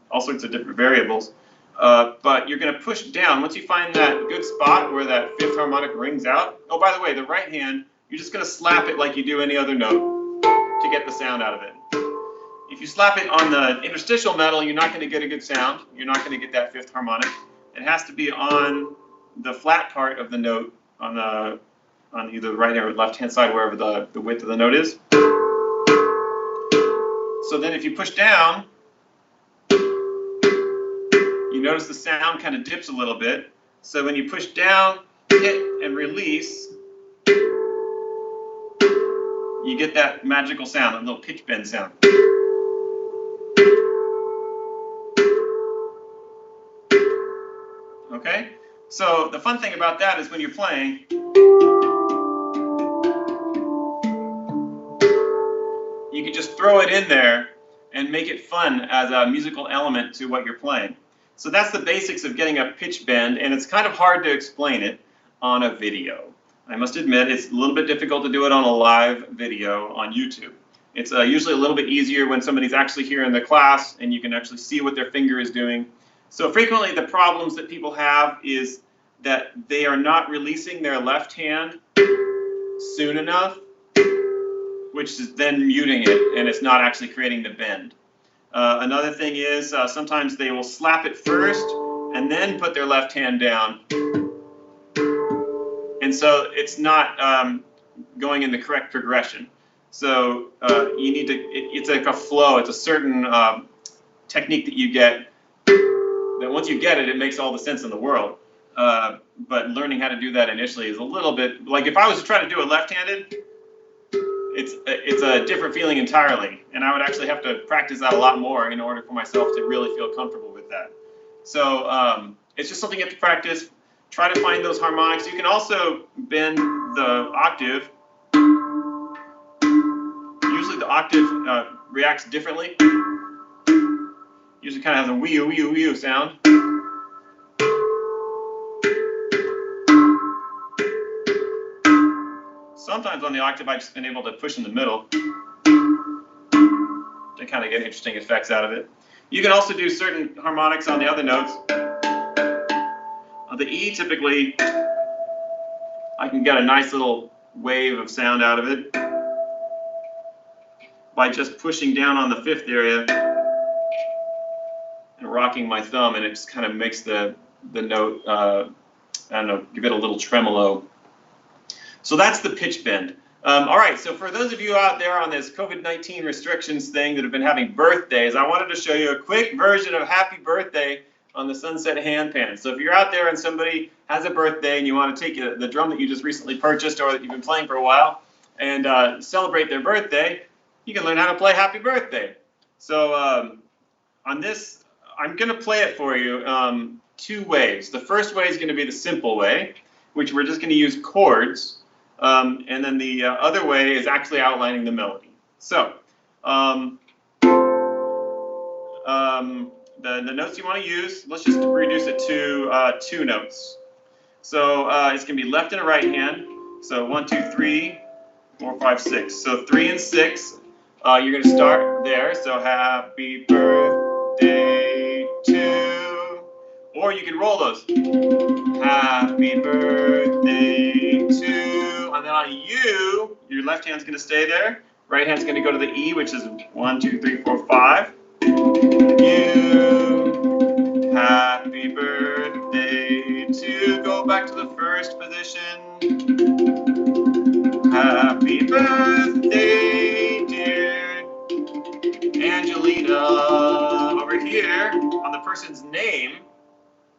[SPEAKER 2] all sorts of different variables. But you're going to push down. Once you find that good spot where that 5th harmonic rings out, oh, by the way, the right hand, you're just going to slap it like you do any other note to get the sound out of it. If you slap it on the interstitial metal, you're not going to get a good sound. You're not going to get that 5th harmonic. It has to be on the flat part of the note on either the right or left hand side, wherever the width of the note is. So then if you push down, you notice the sound kind of dips a little bit. So when you push down, hit, and release, you get that magical sound, a little pitch bend sound. Okay? So the fun thing about that is when you're playing, you can just throw it in there and make it fun as a musical element to what you're playing. So that's the basics of getting a pitch bend, and it's kind of hard to explain it on a video. I must admit, it's a little bit difficult to do it on a live video on YouTube. It's usually a little bit easier when somebody's actually here in the class and you can actually see what their finger is doing. So frequently the problems that people have is that they are not releasing their left hand soon enough, which is then muting it, and it's not actually creating the bend. Another thing is sometimes they will slap it first and then put their left hand down. And so it's not going in the correct progression. So you need to, it's like a flow, it's a certain technique that you get, that once you get it, it makes all the sense in the world. But learning how to do that initially is a little bit, like if I was to try to do it left-handed, it's a different feeling entirely. And I would actually have to practice that a lot more in order for myself to really feel comfortable with that. So it's just something you have to practice. Try to find those harmonics. You can also bend the octave. Usually the octave reacts differently. Usually kind of has a wee-oo, wee-oo, wee-oo sound. Sometimes on the octave I've just been able to push in the middle to kind of get interesting effects out of it. You can also do certain harmonics on the other notes. On the E, typically, I can get a nice little wave of sound out of it by just pushing down on the fifth area and rocking my thumb, and it just kind of makes the note, I don't know, give it a little tremolo. So that's the pitch bend. All right, so for those of you out there on this COVID-19 restrictions thing that have been having birthdays, I wanted to show you a quick version of Happy Birthday on the Sunset Handpan. So if you're out there and somebody has a birthday and you want to take the drum that you just recently purchased or that you've been playing for a while and celebrate their birthday, you can learn how to play Happy Birthday. So on this, I'm going to play it for you two ways. The first way is going to be the simple way, which we're just going to use chords. And then the other way is actually outlining the melody. So the notes you want to use, let's just reduce it to two notes. So it's going to be left and a right hand. So 1, 2, 3, 4, 5, 6. So 3 and 6, you're going to start there. So happy birthday to, or you can roll those. Happy birthday to. And then on U, your left hand's going to stay there. Right hand's going to go to the E, which is 1, 2, 3, 4, 5. U, happy birthday to. Go back to the first position. Happy birthday, dear Angelina. Over here, on the person's name,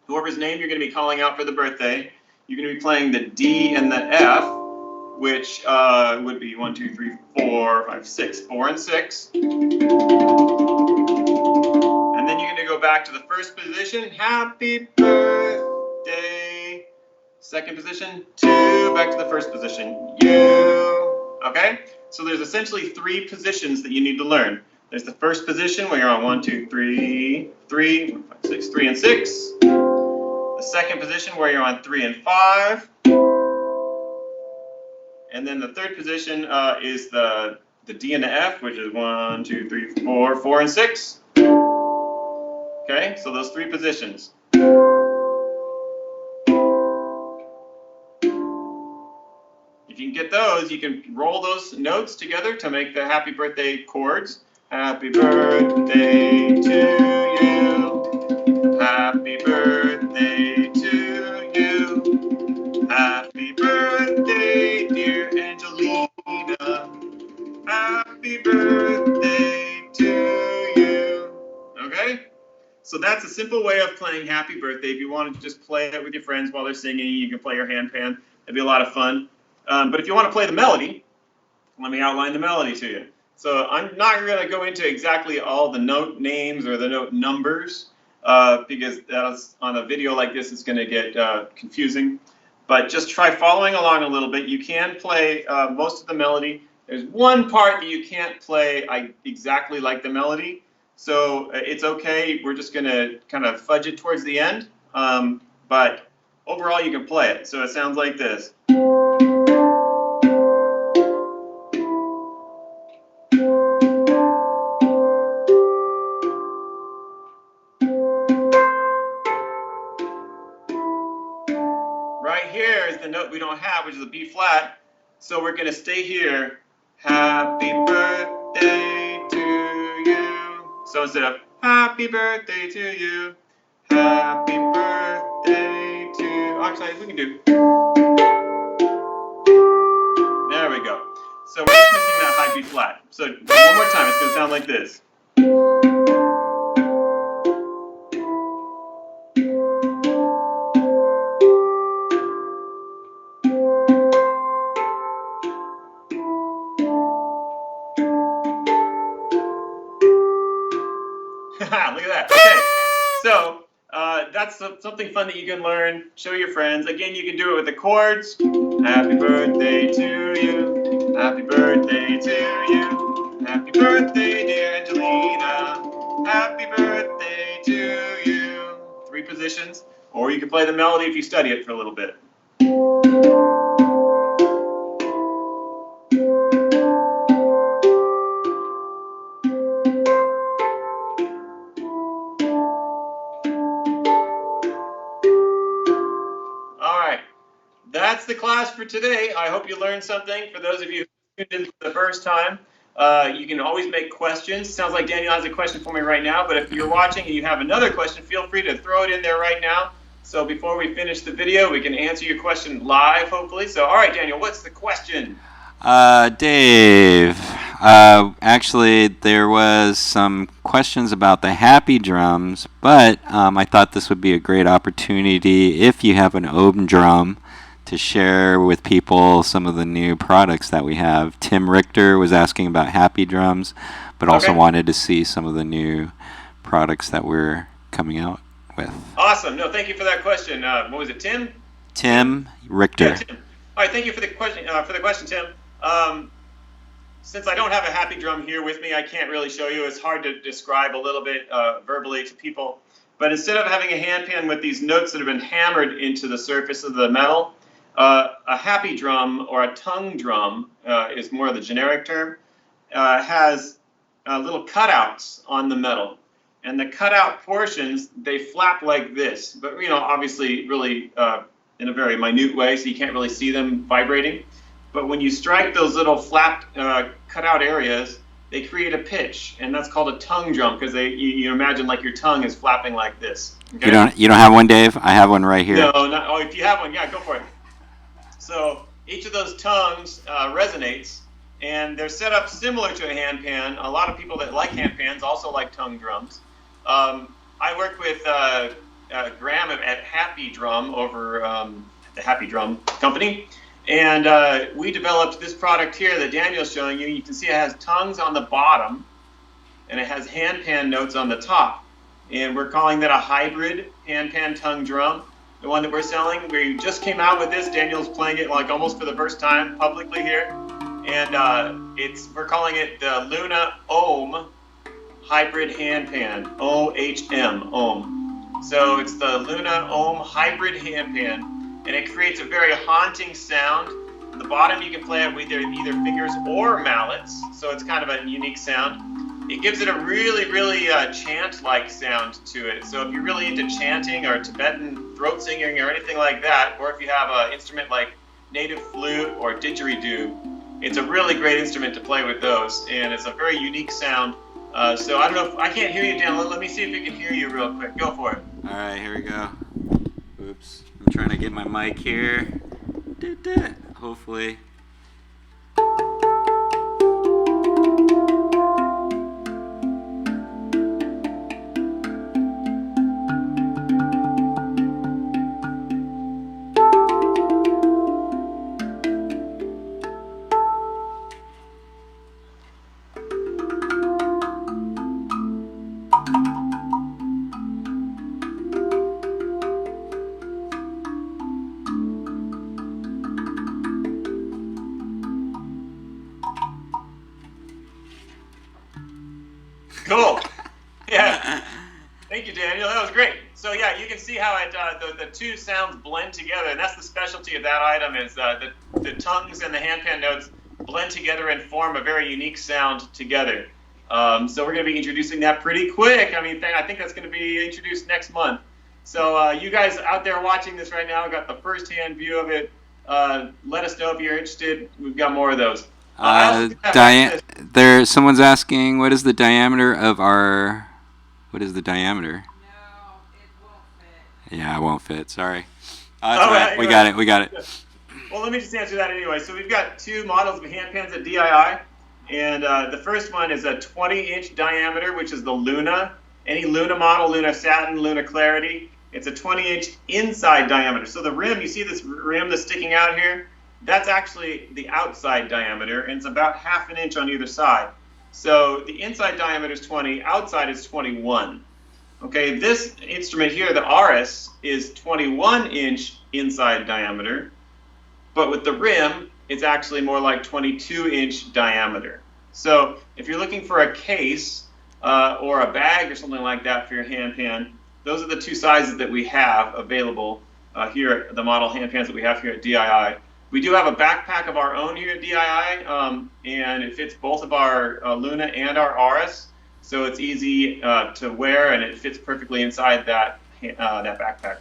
[SPEAKER 2] whoever's name you're going to be calling out for the birthday, you're going to be playing the D and the F, which would be 1, 2, 3, 4, 5, 6, 4 and 6. And then you're going to go back to the first position, happy birthday. Second position, 2, back to the first position, U. Okay? So there's essentially 3 positions that you need to learn. There's the first position where you're on 1, 2, 3, 3, 4, 5, 6, 3 and 6. The second position where you're on 3 and 5. And then the third position is the D and the F, which is 1, 2, 3, 4, 4 and 6. Okay, so those 3 positions. If you can get those, you can roll those notes together to make the happy birthday chords. Happy birthday to you. Happy birthday to you. Happy birthday, dear Angelina. Happy birthday to you. Okay? So that's a simple way of playing Happy Birthday. If you want to just play it with your friends while they're singing, you can play your handpan. It'd be a lot of fun. But if you want to play the melody, let me outline the melody to you. So I'm not going to go into exactly all the note names or the note numbers. because on a video like this, it's going to get confusing. But just try following along a little bit. You can play most of the melody. There's one part that you can't play exactly like the melody, so it's okay. We're just going to kind of fudge it towards the end, but overall you can play it. So it sounds like this. Right here is the note we don't have, which is a B flat. So we're going to stay here. Happy birthday to you. So instead of happy birthday to you, happy birthday to. Actually, we can do. There we go. So we're just missing that high B flat. So one more time, it's going to sound like this. Look at that. Okay, so that's something fun that you can learn. Show your friends. Again, you can do it with the chords. Happy birthday to you. Happy birthday to you. Happy birthday, dear Angelina. Happy birthday to you. 3 positions. Or you can play the melody if you study it for a little bit. That's the class for today. I hope you learned something. For those of you who tuned in for the first time, you can always make questions. Sounds like Daniel has a question for me right now, but if you're watching and you have another question, feel free to throw it in there right now. So before we finish the video, we can answer your question live, hopefully. So, all right, Daniel, what's the question?
[SPEAKER 1] Dave, actually, there was some questions about the happy drums, but I thought this would be a great opportunity if you have an ohm drum to share with people some of the new products that we have. Tim Richter was asking about happy drums, but also wanted to see some of the new products that we're coming out with.
[SPEAKER 2] Awesome. No, thank you for that question. What was it, Tim?
[SPEAKER 1] Tim Richter.
[SPEAKER 2] Yeah, Tim. All right, thank you for the question, Tim. Since I don't have a happy drum here with me, I can't really show you. It's hard to describe a little bit verbally to people. But instead of having a handpan with these notes that have been hammered into the surface of the metal, a happy drum or a tongue drum is more of the generic term, has little cutouts on the metal. And the cutout portions, they flap like this, but obviously really in a very minute way, so you can't really see them vibrating. But when you strike those little flapped cutout areas, they create a pitch, and that's called a tongue drum because you imagine like your tongue is flapping like this. Okay?
[SPEAKER 1] You don't have one, Dave? I have one right here.
[SPEAKER 2] No, not. Oh, if you have one, yeah, go for it. So each of those tongues resonates, and they're set up similar to a handpan. A lot of people that like handpans also like tongue drums. I worked with Graham at Happy Drum over the Happy Drum Company, and we developed this product here that Daniel's showing you. You can see it has tongues on the bottom, and it has handpan notes on the top. And we're calling that a hybrid handpan tongue drum. The one that we're selling, we just came out with this. Daniel's playing it like almost for the first time publicly here, and we're calling it the Luna Ohm Hybrid Handpan, OHM, Ohm. So it's the Luna Ohm Hybrid Handpan, and it creates a very haunting sound. At the bottom, you can play it with either fingers or mallets, so it's kind of a unique sound. It gives it a really, really chant-like sound to it. So if you're really into chanting or Tibetan throat singing or anything like that, or if you have an instrument like native flute or didgeridoo, it's a really great instrument to play with those, and it's a very unique sound. So I don't know if I can't hear you, Dan. Let me see if we can hear you real quick. Go for it.
[SPEAKER 1] All right, here we go. Oops, I'm trying to get my mic here. Hopefully.
[SPEAKER 2] Yeah. Thank you, Daniel. That was great. So yeah, you can see how the two sounds blend together, and that's the specialty of that item is the tongues and the handpan notes blend together and form a very unique sound together. So we're going to be introducing that pretty quick. I mean, I think that's going to be introduced next month. So you guys out there watching this right now got the first-hand view of it. Let us know if you're interested. We've got more of those.
[SPEAKER 1] Someone's asking, what is the diameter of our? What is the diameter?
[SPEAKER 3] No, it won't fit.
[SPEAKER 1] Yeah, it won't fit. Sorry. That's all right. We got it. We got it.
[SPEAKER 2] Well, let me just answer that anyway. So we've got two models of handpans at DII, and the first one is a 20-inch diameter, which is the Luna. Any Luna model, Luna Satin, Luna Clarity, it's a 20-inch inside diameter. So the rim, you see this rim that's sticking out here? That's actually the outside diameter, and it's about ½ an inch on either side. So the inside diameter is 20, outside is 21. Okay, this instrument here, the Aris, is 21-inch inside diameter, but with the rim, it's actually more like 22-inch diameter. So if you're looking for a case or a bag or something like that for your handpan, those are the two sizes that we have available here, the model handpans that we have here at DII. We do have a backpack of our own here at DII, and it fits both of our Luna and our Aris, so it's easy to wear, and it fits perfectly inside that backpack.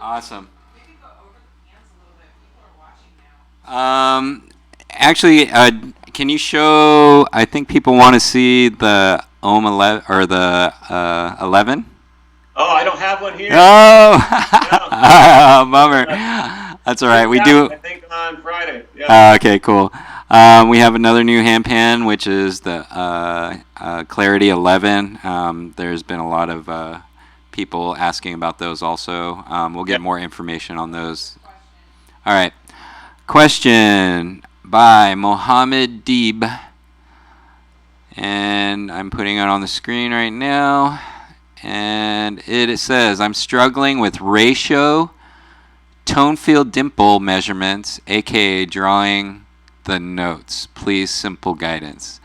[SPEAKER 1] Awesome.
[SPEAKER 3] Maybe go over the pants a little bit. People are watching now.
[SPEAKER 1] Actually, can you show? I think people want to see the Ohm 11 or the 11.
[SPEAKER 2] Oh, I don't have one here.
[SPEAKER 1] Oh,
[SPEAKER 2] No.
[SPEAKER 1] bummer. That's all right. We do.
[SPEAKER 2] I think on Friday. Yeah.
[SPEAKER 1] Okay, cool. We have another new handpan, which is the Clarity 11. There's been a lot of people asking about those also. We'll get more information on those. All right. Question by Mohammed Deeb. And I'm putting it on the screen right now. And it says, I'm struggling with ratio tone field dimple measurements, aka drawing the notes. Please, simple guidance.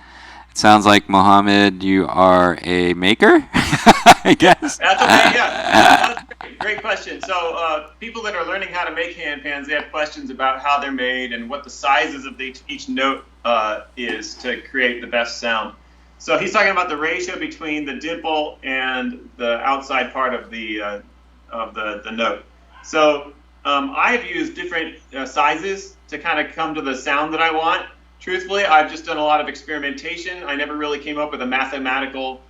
[SPEAKER 1] It sounds like, Mohammed, you are a maker, I guess.
[SPEAKER 2] That's okay, yeah. That's great question. So people that are learning how to make handpans, they have questions about how they're made and what the sizes of each note is to create the best sound. So he's talking about the ratio between the dimple and the outside part of the note. So I've used different sizes to kind of come to the sound that I want. Truthfully, I've just done a lot of experimentation. I never really came up with a mathematical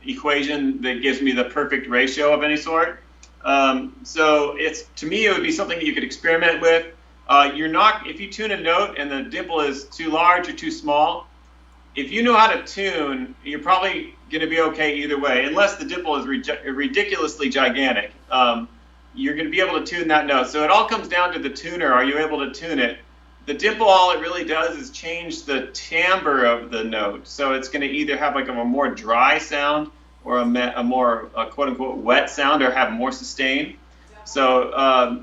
[SPEAKER 2] equation that gives me the perfect ratio of any sort. So to me, it would be something that you could experiment with. If you tune a note and the dimple is too large or too small, if you know how to tune, you're probably going to be okay either way, unless the dimple is ridiculously gigantic. You're going to be able to tune that note. So it all comes down to the tuner. Are you able to tune it? The dimple, all it really does is change the timbre of the note. So it's going to either have like a more dry sound or a more quote-unquote wet sound, or have more sustain. So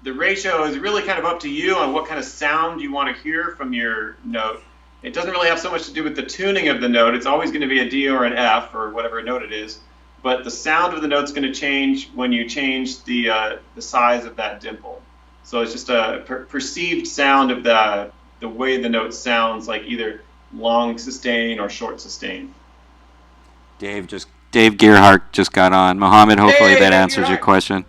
[SPEAKER 2] the ratio is really kind of up to you on what kind of sound you want to hear from your note. It doesn't really have so much to do with the tuning of the note. It's always going to be a D or an F or whatever note it is. But the sound of the note's going to change when you change the size of that dimple. So it's just a perceived sound of the way the note sounds, like either long sustain or short sustain.
[SPEAKER 1] Dave Gearhart just got on. Mohammed, hopefully that answers your question.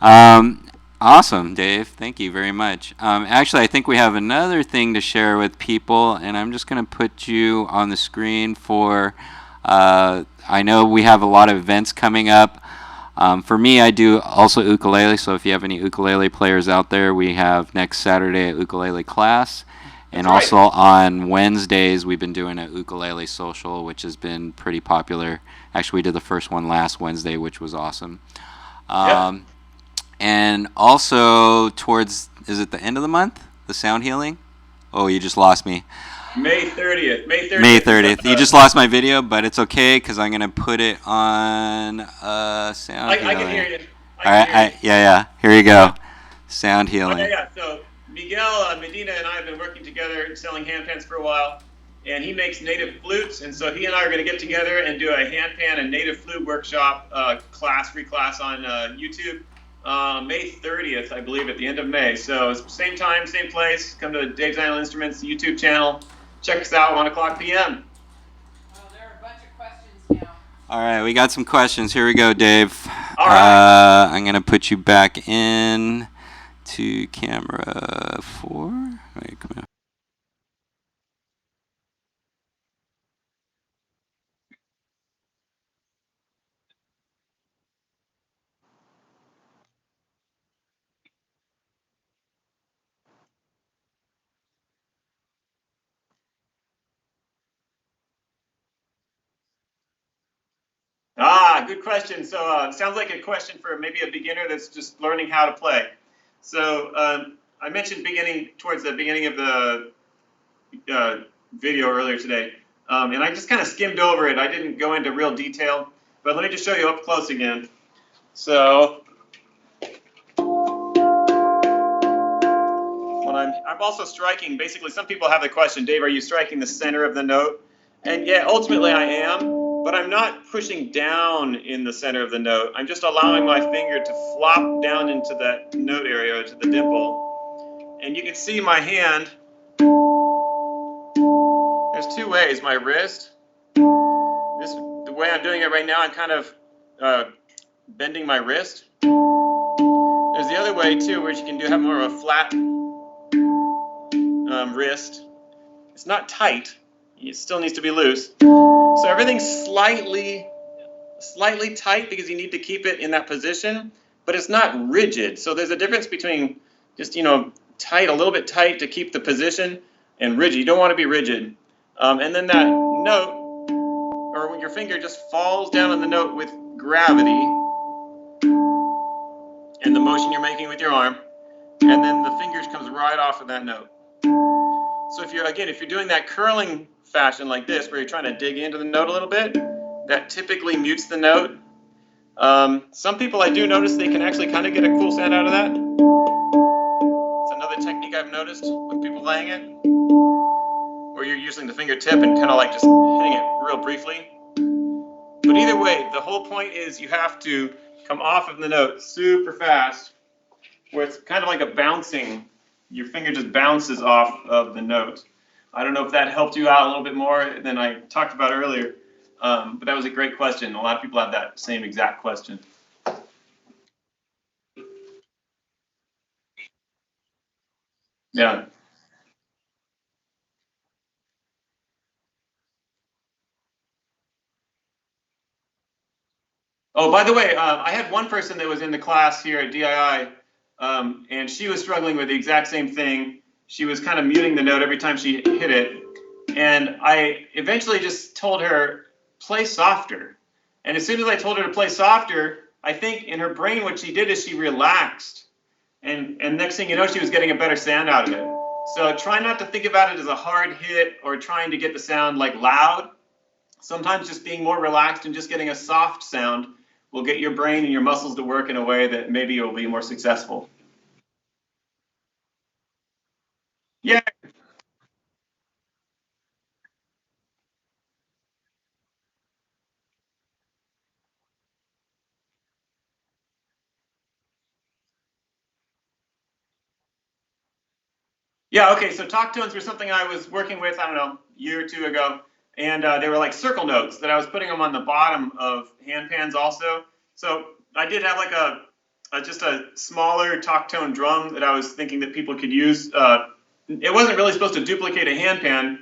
[SPEAKER 1] Awesome, Dave. Thank you very much. Actually, I think we have another thing to share with people, and I'm just going to put you on the screen for, I know we have a lot of events coming up. For me, I do also ukulele, so if you have any ukulele players out there, we have next Saturday a ukulele class. And also on Wednesdays, we've been doing a ukulele social, which has been pretty popular. Actually, we did the first one last Wednesday, which was awesome. And also is it the end of the month, the sound healing? Oh, you just lost me.
[SPEAKER 2] May 30th.
[SPEAKER 1] May 30th. You just lost my video, but it's okay because I'm going to put it on sound healing.
[SPEAKER 2] I can hear you.
[SPEAKER 1] All right. Yeah. Here you go. Sound healing.
[SPEAKER 2] Okay, yeah. So Miguel Medina and I have been working together selling handpans for a while. and he makes native flutes. And so he and I are going to get together and do a handpan and native flute workshop free class on YouTube. May 30th, I believe, at the end of May. So same time, same place. Come to Dave's Island Instruments YouTube channel. Check us out, 1 o'clock p.m.
[SPEAKER 3] Well, there are a bunch of questions now.
[SPEAKER 1] All right, we got some questions. Here we go, Dave.
[SPEAKER 2] All right.
[SPEAKER 1] I'm going to put you back in to camera 4. Wait, come on.
[SPEAKER 2] Good question. So it sounds like a question for maybe a beginner that's just learning how to play. So I mentioned towards the beginning of the video earlier today, and I just kind of skimmed over it. I didn't go into real detail, but let me just show you up close again. So when I'm also striking, basically some people have the question, Dave, are you striking the center of the note? And yeah, ultimately I am, but I'm not pushing down in the center of the note. I'm just allowing my finger to flop down into that note area, to the dimple. And you can see my hand. There's two ways. My wrist, the way I'm doing it right now, I'm kind of bending my wrist. There's the other way too, where you can have more of a flat wrist. It's not tight. It still needs to be loose. So everything's slightly tight because you need to keep it in that position, but it's not rigid. So there's a difference between just, tight, a little bit tight to keep the position, and rigid. You don't want to be rigid. And then that note, or when your finger just falls down on the note with gravity and the motion you're making with your arm, and then the fingers comes right off of that note. So if you're doing that curling fashion like this, where you're trying to dig into the note a little bit, that typically mutes the note. Some people, I do notice, they can actually kind of get a cool sound out of that. It's another technique I've noticed with people playing it, where you're using the fingertip and kind of like just hitting it real briefly. But either way, the whole point is you have to come off of the note super fast, where it's kind of like a bouncing. Your finger just bounces off of the note. I don't know if that helped you out a little bit more than I talked about earlier, but that was a great question. A lot of people have that same exact question. Yeah. Oh, by the way, I had one person that was in the class here at DII, and she was struggling with the exact same thing. She was kind of muting the note every time she hit it. And I eventually just told her, play softer. And as soon as I told her to play softer, I think in her brain what she did is she relaxed. And next thing you know, she was getting a better sound out of it. So try not to think about it as a hard hit or trying to get the sound like loud. Sometimes just being more relaxed and just getting a soft sound will get your brain and your muscles to work in a way that maybe you'll be more successful. Yeah. Yeah, okay, so talk tones were something I was working with, I don't know, a year or two ago, and they were like circle notes that I was putting them on the bottom of handpans also. So I did have like just a smaller talk tone drum that I was thinking that people could use. It wasn't really supposed to duplicate a handpan.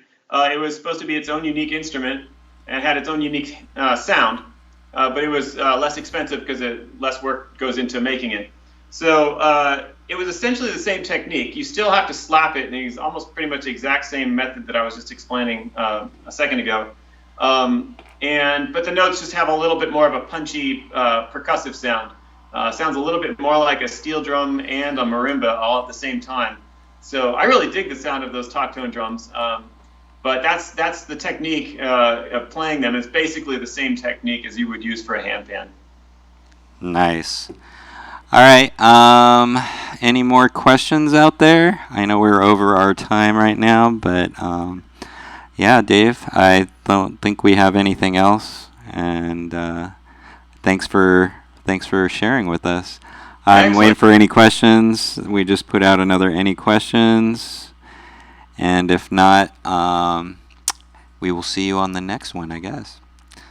[SPEAKER 2] It was supposed to be its own unique instrument and had its own unique sound, but it was less expensive because less work goes into making it. So it was essentially the same technique. You still have to slap it, and it's almost pretty much the exact same method that I was just explaining a second ago. But the notes just have a little bit more of a punchy percussive sound. Sounds a little bit more like a steel drum and a marimba all at the same time. So I really dig the sound of those talk tone drums. But that's the technique of playing them. It's basically the same technique as you would use for a handpan.
[SPEAKER 1] Nice. All right. Any more questions out there? I know we're over our time right now, but yeah, Dave, I don't think we have anything else, and thanks for sharing with us. I'm waiting
[SPEAKER 2] Excellent.
[SPEAKER 1] for any questions. We just put out another any questions, and if not, we will see you on the next one, I guess.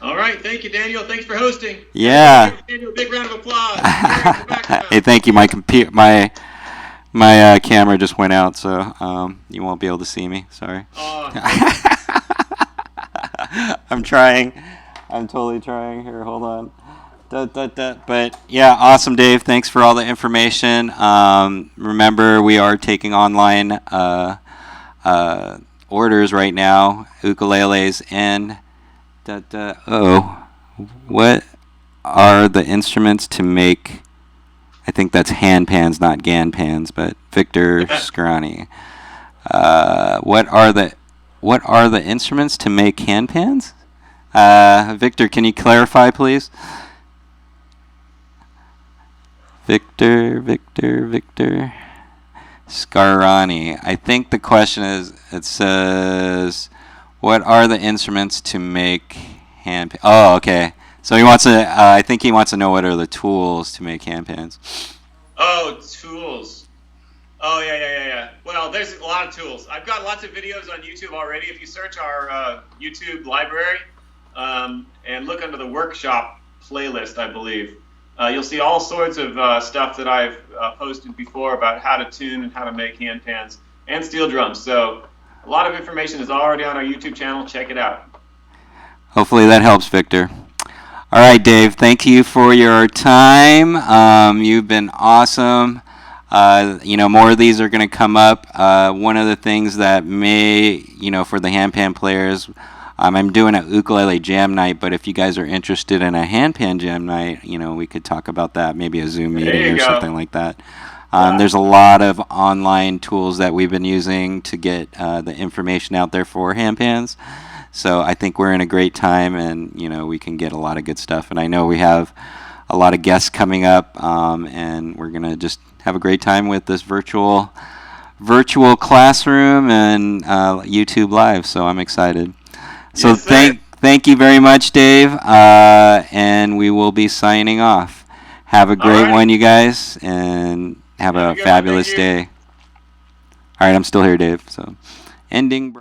[SPEAKER 2] All right. Thank you, Daniel. Thanks for hosting.
[SPEAKER 1] Yeah.
[SPEAKER 2] Give Daniel a big round of applause. Here in the background.
[SPEAKER 1] Hey, thank you. My camera just went out, so you won't be able to see me. Sorry. I'm trying. I'm totally trying. Here, hold on. But yeah, awesome, Dave. Thanks for all the information. Remember, we are taking online orders right now, ukuleles and what are the instruments to make? I think that's handpans, not ganpans, but Victor Scarani. What are the instruments to make handpans? Victor, can you clarify, please? Victor Scarani. I think the question is, it says, what are the instruments to make handpans? Oh, okay. So he wants to, I think he wants to know what are the tools to make handpans.
[SPEAKER 2] Oh, tools. Oh, yeah. Well, there's a lot of tools. I've got lots of videos on YouTube already. If you search our YouTube library and look under the workshop playlist, I believe, you'll see all sorts of stuff that I've posted before about how to tune and how to make handpans and steel drums. So a lot of information is already on our YouTube channel. Check it out.
[SPEAKER 1] Hopefully that helps, Victor. All right, Dave, thank you for your time. You've been awesome. More of these are going to come up. One of the things that may, for the handpan players, I'm doing a ukulele jam night, but if you guys are interested in a handpan jam night, we could talk about that, maybe a Zoom meeting or something like that. There's a lot of online tools that we've been using to get the information out there for handpans. So I think we're in a great time, and we can get a lot of good stuff. And I know we have a lot of guests coming up, and we're gonna just have a great time with this virtual classroom and YouTube Live. So I'm excited. So
[SPEAKER 2] Yes,
[SPEAKER 1] thank you very much, Dave, and we will be signing off. Have a great one, you guys, and have a fabulous day. All right, I'm still here, Dave. So ending.